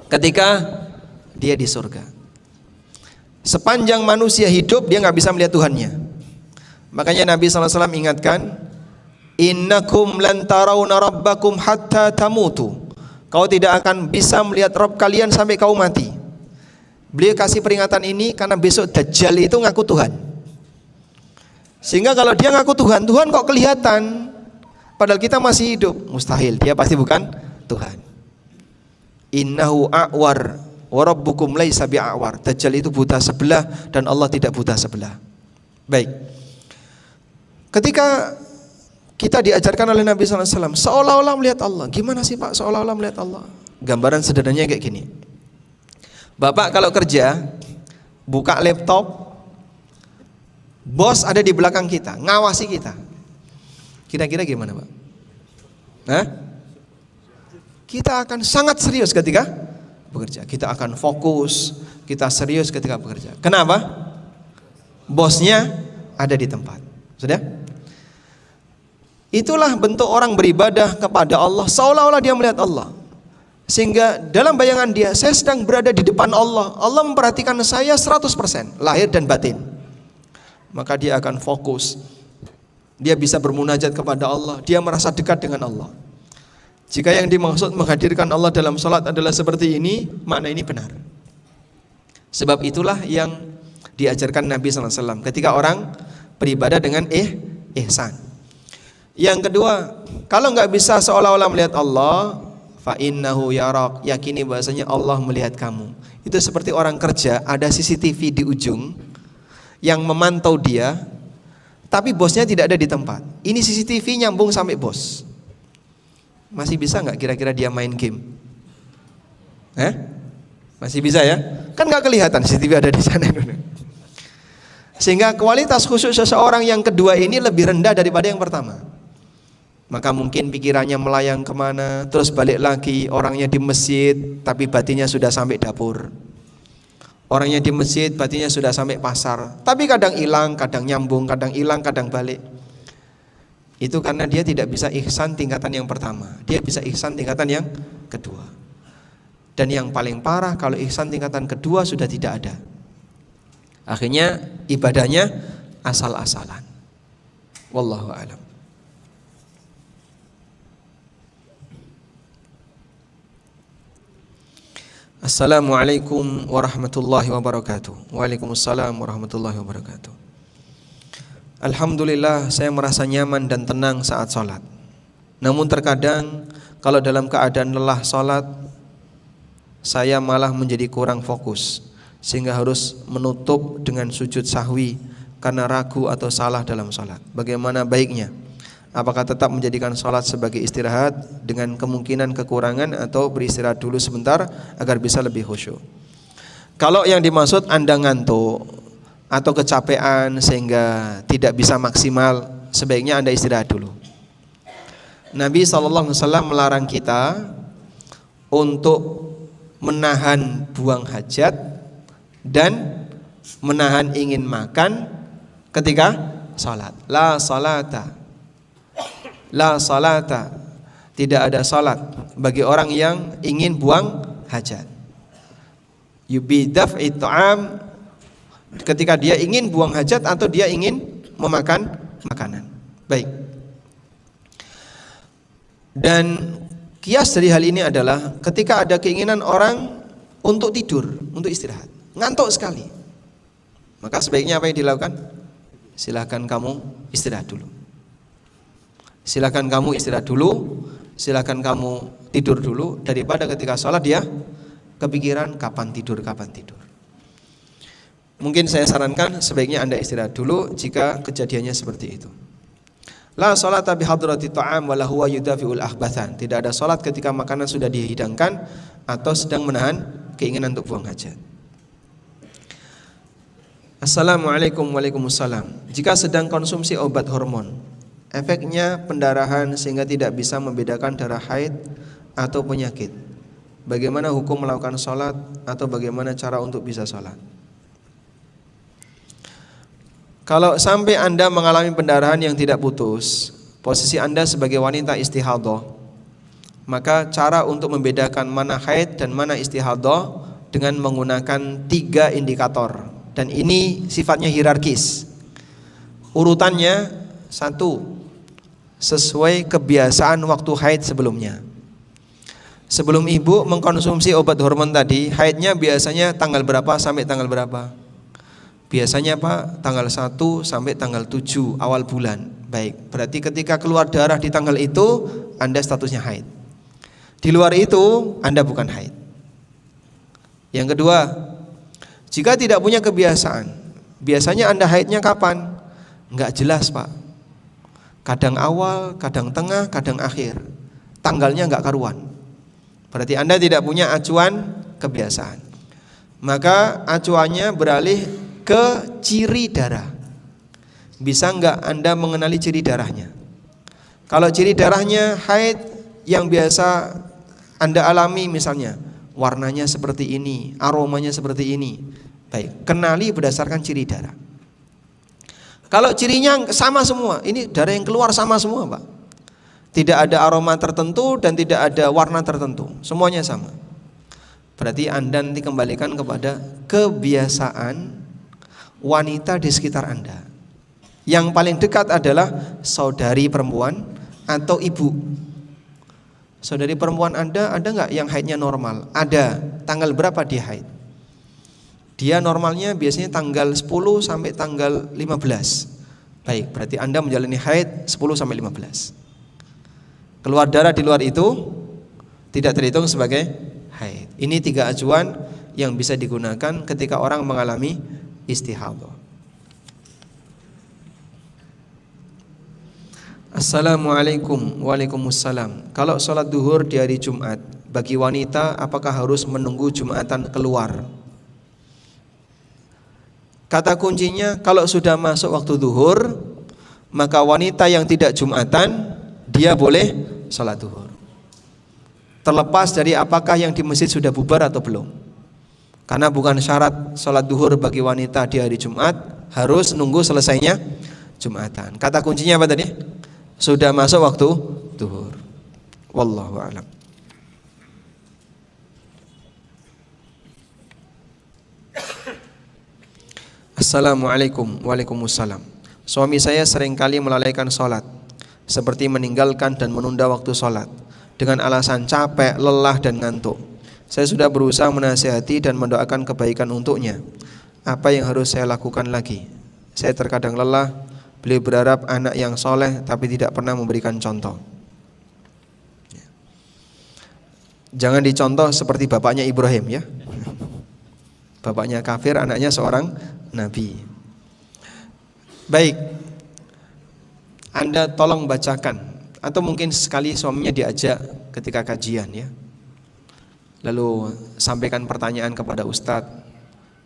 Speaker 1: Ketika dia di surga. Sepanjang manusia hidup dia nggak bisa melihat Tuhannya. Makanya Nabi SAW ingatkan, innakum lan tarawna rabbakum hatta tamutu. Kau tidak akan bisa melihat Rabb kalian sampai kau mati. Beliau kasih peringatan ini karena besok Dajjal itu ngaku Tuhan. Sehingga kalau dia ngaku Tuhan, Tuhan kok kelihatan padahal kita masih hidup, mustahil, dia pasti bukan Tuhan. Innahu a'war wa rabbukum laisa bi'awar. Dajjal itu buta sebelah dan Allah tidak buta sebelah. Baik. Ketika kita diajarkan oleh Nabi SAW seolah-olah melihat Allah. Gimana sih Pak seolah-olah melihat Allah? Gambaran sederhananya kayak gini. Bapak kalau kerja, buka laptop, bos ada di belakang kita, ngawasi kita. Kira-kira gimana Pak? Hah? Kita akan sangat serius ketika bekerja. Kita akan fokus, kita serius ketika bekerja. Kenapa? Bosnya ada di tempat. Sudah? Itulah bentuk orang beribadah kepada Allah seolah-olah dia melihat Allah. Sehingga dalam bayangan dia, saya sedang berada di depan Allah. Allah memperhatikan saya 100%, lahir dan batin. Maka dia akan fokus. Dia bisa bermunajat kepada Allah. Dia merasa dekat dengan Allah. Jika yang dimaksud menghadirkan Allah dalam salat adalah seperti ini, makna ini benar. Sebab itulah yang diajarkan Nabi SAW ketika orang beribadah dengan ihsan. Yang kedua, kalau nggak bisa seolah-olah melihat Allah, fa innahu yarak, yakini bahasanya Allah melihat kamu. Itu seperti orang kerja, ada CCTV di ujung yang memantau dia, tapi bosnya tidak ada di tempat. Ini CCTV nyambung sampai bos. Masih bisa nggak kira-kira dia main game? Masih bisa ya? Kan nggak kelihatan CCTV ada di sana. Sehingga kualitas khusyuk seseorang yang kedua ini lebih rendah daripada yang pertama. Maka mungkin pikirannya melayang kemana, terus balik lagi, orangnya di masjid tapi batinnya sudah sampai dapur. Orangnya di masjid, batinnya sudah sampai pasar. Tapi kadang hilang, kadang nyambung, kadang hilang, kadang balik. Itu karena dia tidak bisa ihsan tingkatan yang pertama, dia bisa ihsan tingkatan yang kedua. Dan yang paling parah kalau ihsan tingkatan kedua sudah tidak ada, akhirnya ibadahnya asal-asalan. Wallahu a'lam. Assalamualaikum warahmatullahi wabarakatuh. Waalaikumsalam warahmatullahi wabarakatuh. Alhamdulillah saya merasa nyaman dan tenang saat sholat. Namun terkadang kalau dalam keadaan lelah sholat, saya malah menjadi kurang fokus, sehingga harus menutup dengan sujud sahwi karena ragu atau salah dalam sholat. Bagaimana baiknya? Apakah tetap menjadikan sholat sebagai istirahat dengan kemungkinan kekurangan, atau beristirahat dulu sebentar agar bisa lebih khusyuk? Kalau yang dimaksud Anda ngantuk atau kecapean sehingga tidak bisa maksimal, sebaiknya Anda istirahat dulu. Nabi SAW melarang kita untuk menahan buang hajat dan menahan ingin makan ketika sholat. La salata, tidak ada salat bagi orang yang ingin buang hajat. Yubidaf'i ta'am, ketika dia ingin buang hajat atau dia ingin memakan makanan. Baik. Dan kias dari hal ini adalah ketika ada keinginan orang untuk tidur, untuk istirahat, ngantuk sekali, maka sebaiknya apa yang dilakukan? Silakan kamu istirahat dulu. Silakan kamu istirahat dulu, silakan kamu tidur dulu, daripada ketika sholat dia kepikiran kapan tidur. Mungkin saya sarankan sebaiknya Anda istirahat dulu jika kejadiannya seperti itu. La sholata bi hadrati ta'am wa la huwa yudafi'ul akhbathan. Tidak ada salat ketika makanan sudah dihidangkan atau sedang menahan keinginan untuk buang hajat. Assalamualaikum. Waalaikumsalam. Jika sedang konsumsi obat hormon, efeknya pendarahan sehingga tidak bisa membedakan darah haid atau penyakit. Bagaimana hukum melakukan sholat atau bagaimana cara untuk bisa sholat? Kalau sampai Anda mengalami pendarahan yang tidak putus, posisi Anda sebagai wanita istihadhah, maka cara untuk membedakan mana haid dan mana istihadhah dengan menggunakan 3 indikator. Dan ini sifatnya hierarkis. Urutannya 1, sesuai kebiasaan waktu haid sebelumnya. Sebelum ibu mengkonsumsi obat hormon tadi, haidnya biasanya tanggal berapa sampai tanggal berapa? Biasanya Pak, tanggal 1 sampai tanggal 7 awal bulan. Baik, berarti ketika keluar darah di tanggal itu Anda statusnya haid. Di luar itu Anda bukan haid. Yang kedua, jika tidak punya kebiasaan, biasanya Anda haidnya kapan? Enggak jelas Pak. Kadang awal, kadang tengah, kadang akhir. Tanggalnya enggak karuan. Berarti Anda tidak punya acuan kebiasaan. Maka acuannya beralih ke ciri darah. Bisa enggak Anda mengenali ciri darahnya? Kalau ciri darahnya haid yang biasa Anda alami, misalnya warnanya seperti ini, aromanya seperti ini, baik, kenali berdasarkan ciri darah. Kalau cirinya sama semua, ini darah yang keluar sama semua Pak, tidak ada aroma tertentu dan tidak ada warna tertentu, semuanya sama, berarti Anda nanti kembalikan kepada kebiasaan wanita di sekitar Anda. Yang paling dekat adalah saudari perempuan atau ibu. Saudari perempuan Anda ada nggak yang haidnya normal? Ada. Tanggal berapa dia haid? Dia normalnya biasanya tanggal 10 sampai tanggal 15. Baik, berarti Anda menjalani haid 10 sampai 15. Keluar darah di luar itu tidak terhitung sebagai haid. Ini 3 acuan yang bisa digunakan ketika orang mengalami istihadhah. Assalamualaikum. Waalaikumsalam. Kalau sholat duhur di hari Jumat, bagi wanita apakah harus menunggu Jumatan keluar? Kata kuncinya, kalau sudah masuk waktu duhur, maka wanita yang tidak Jumatan dia boleh sholat duhur, terlepas dari apakah yang di masjid sudah bubar atau belum. Karena bukan syarat sholat duhur bagi wanita di hari Jumat harus nunggu selesainya Jumatan. Kata kuncinya apa tadi? Sudah masuk waktu duhur. Wallahu a'lam. Assalamualaikum. Waalaikumsalam. Suami saya seringkali melalaikan sholat, seperti meninggalkan dan menunda waktu sholat dengan alasan capek, lelah dan ngantuk. Saya sudah berusaha menasihati dan mendoakan kebaikan untuknya. Apa yang harus saya lakukan lagi? Saya terkadang lelah. Beliau berharap anak yang soleh tapi tidak pernah memberikan contoh. Jangan dicontoh seperti bapaknya Ibrahim ya. Bapaknya kafir, anaknya seorang nabi. Baik, Anda tolong bacakan, atau mungkin sekali suaminya diajak ketika kajian ya, lalu sampaikan pertanyaan kepada ustadz,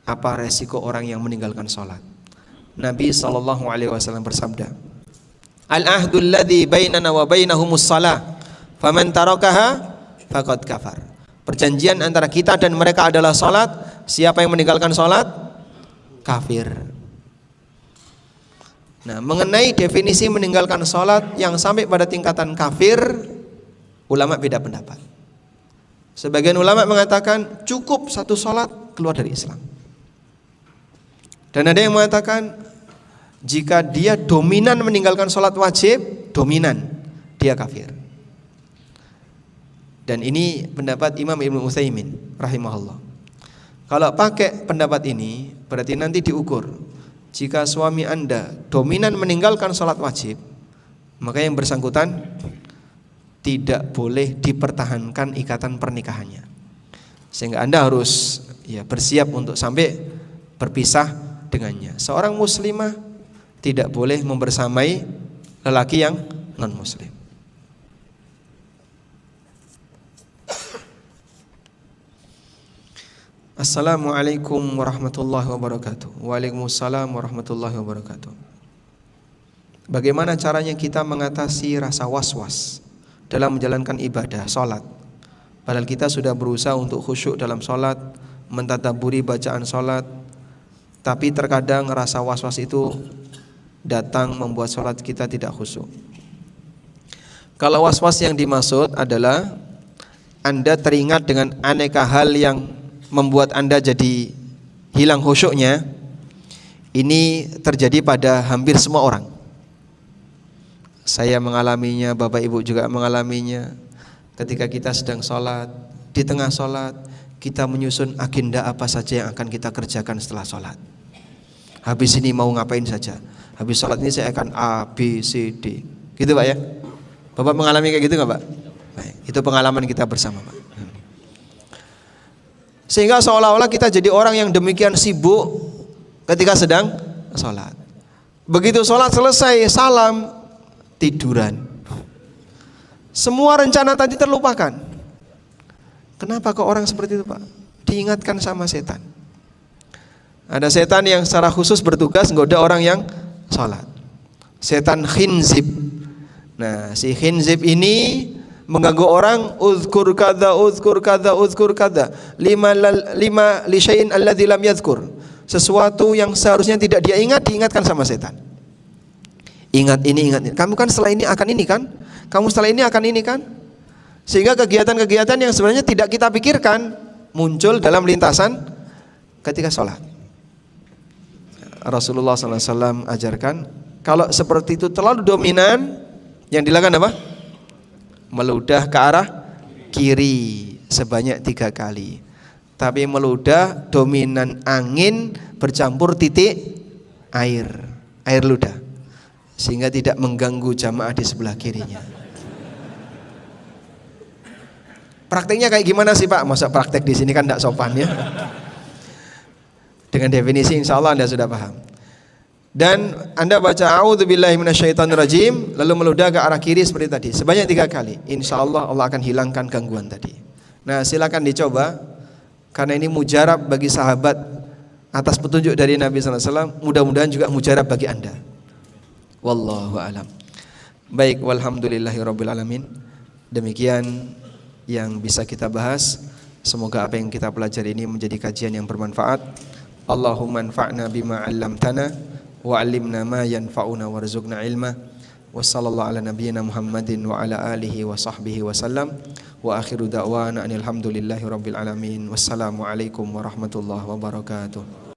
Speaker 1: apa resiko orang yang meninggalkan sholat. Nabi SAW bersabda, al-ahdul ladzi bainana wa bainahumus shalah, faman tarakaha faqad kafar. Perjanjian antara kita dan mereka adalah sholat. Siapa yang meninggalkan sholat, kafir. Nah, mengenai definisi meninggalkan sholat yang sampai pada tingkatan kafir, ulama beda pendapat. Sebagian ulama mengatakan cukup satu sholat keluar dari Islam. Dan ada yang mengatakan jika dia dominan meninggalkan sholat wajib, dominan, dia kafir. Dan ini pendapat Imam Ibnu Utsaimin rahimahullah. Kalau pakai pendapat ini, berarti nanti diukur. Jika suami Anda dominan meninggalkan sholat wajib, maka yang bersangkutan tidak boleh dipertahankan ikatan pernikahannya. Sehingga Anda harus bersiap untuk sampai berpisah dengannya. Seorang muslimah tidak boleh membersamai lelaki yang non-muslim. Assalamualaikum warahmatullahi wabarakatuh. Waalaikumsalam warahmatullahi wabarakatuh. Bagaimana caranya kita mengatasi rasa was-was dalam menjalankan ibadah sholat? Padahal kita sudah berusaha untuk khusyuk dalam sholat, mentadabburi bacaan sholat, tapi terkadang rasa was-was itu datang membuat sholat kita tidak khusyuk. Kalau was-was yang dimaksud adalah Anda teringat dengan aneka hal yang membuat Anda jadi hilang khusyuknya, ini terjadi pada hampir semua orang. Saya mengalaminya, Bapak Ibu juga mengalaminya. Ketika kita sedang sholat, di tengah sholat kita menyusun agenda apa saja yang akan kita kerjakan setelah sholat. Habis ini mau ngapain saja, habis sholat ini saya akan A, B, C, D. Gitu Pak ya? Bapak mengalami kayak gitu gak Pak? Baik, itu pengalaman kita bersama Pak. Sehingga seolah-olah kita jadi orang yang demikian sibuk ketika sedang sholat. Begitu sholat selesai, salam, tiduran. Semua rencana tadi terlupakan. Kenapa kok orang seperti itu Pak? Diingatkan sama setan. Ada setan yang secara khusus bertugas menggoda orang yang sholat. Setan khinzib. Nah, si khinzib ini mengganggu orang, uzkur kada, uzkur kada, uzkur kada. Lima li syai'in alladzi lam yadhkur. Sesuatu yang seharusnya tidak dia ingat, diingatkan sama setan. Ingat ini, ingat ini. Kamu kan setelah ini akan ini kan? Kamu setelah ini akan ini kan? Sehingga kegiatan-kegiatan yang sebenarnya tidak kita pikirkan muncul dalam lintasan ketika sholat. Rasulullah SAW ajarkan, kalau seperti itu terlalu dominan, yang dilakukan apa? Meludah ke arah kiri sebanyak 3 kali. Tapi meludah dominan angin bercampur titik air ludah, sehingga tidak mengganggu jamaah di sebelah kirinya. Prakteknya kayak gimana sih Pak? Masa praktek di sini kan tidak sopan ya. Dengan definisi insya Allah Anda sudah paham. Dan Anda baca a'udzubillahi minasyaitonirrajim, lalu meludah ke arah kiri seperti tadi sebanyak 3 kali. Insya Allah Allah akan hilangkan gangguan tadi. Nah silakan dicoba, karena ini mujarab bagi sahabat atas petunjuk dari Nabi SAW. Mudah-mudahan juga mujarab bagi Anda. Wallahu a'lam. Baik, walhamdulillahirabbil alamin. Demikian yang bisa kita bahas. Semoga apa yang kita pelajari ini menjadi kajian yang bermanfaat. Allahumma anfa'na bima 'allamtana wa 'allimna ma yanfa'una warzuqna ilma. Wa sallallahu ala nabiyyina Muhammadin wa ala alihi wa sahbihi wa sallam. Wa akhiru da'wana alhamdulillahi rabbil alamin. Wassalamu alaikum warahmatullahi wabarakatuh.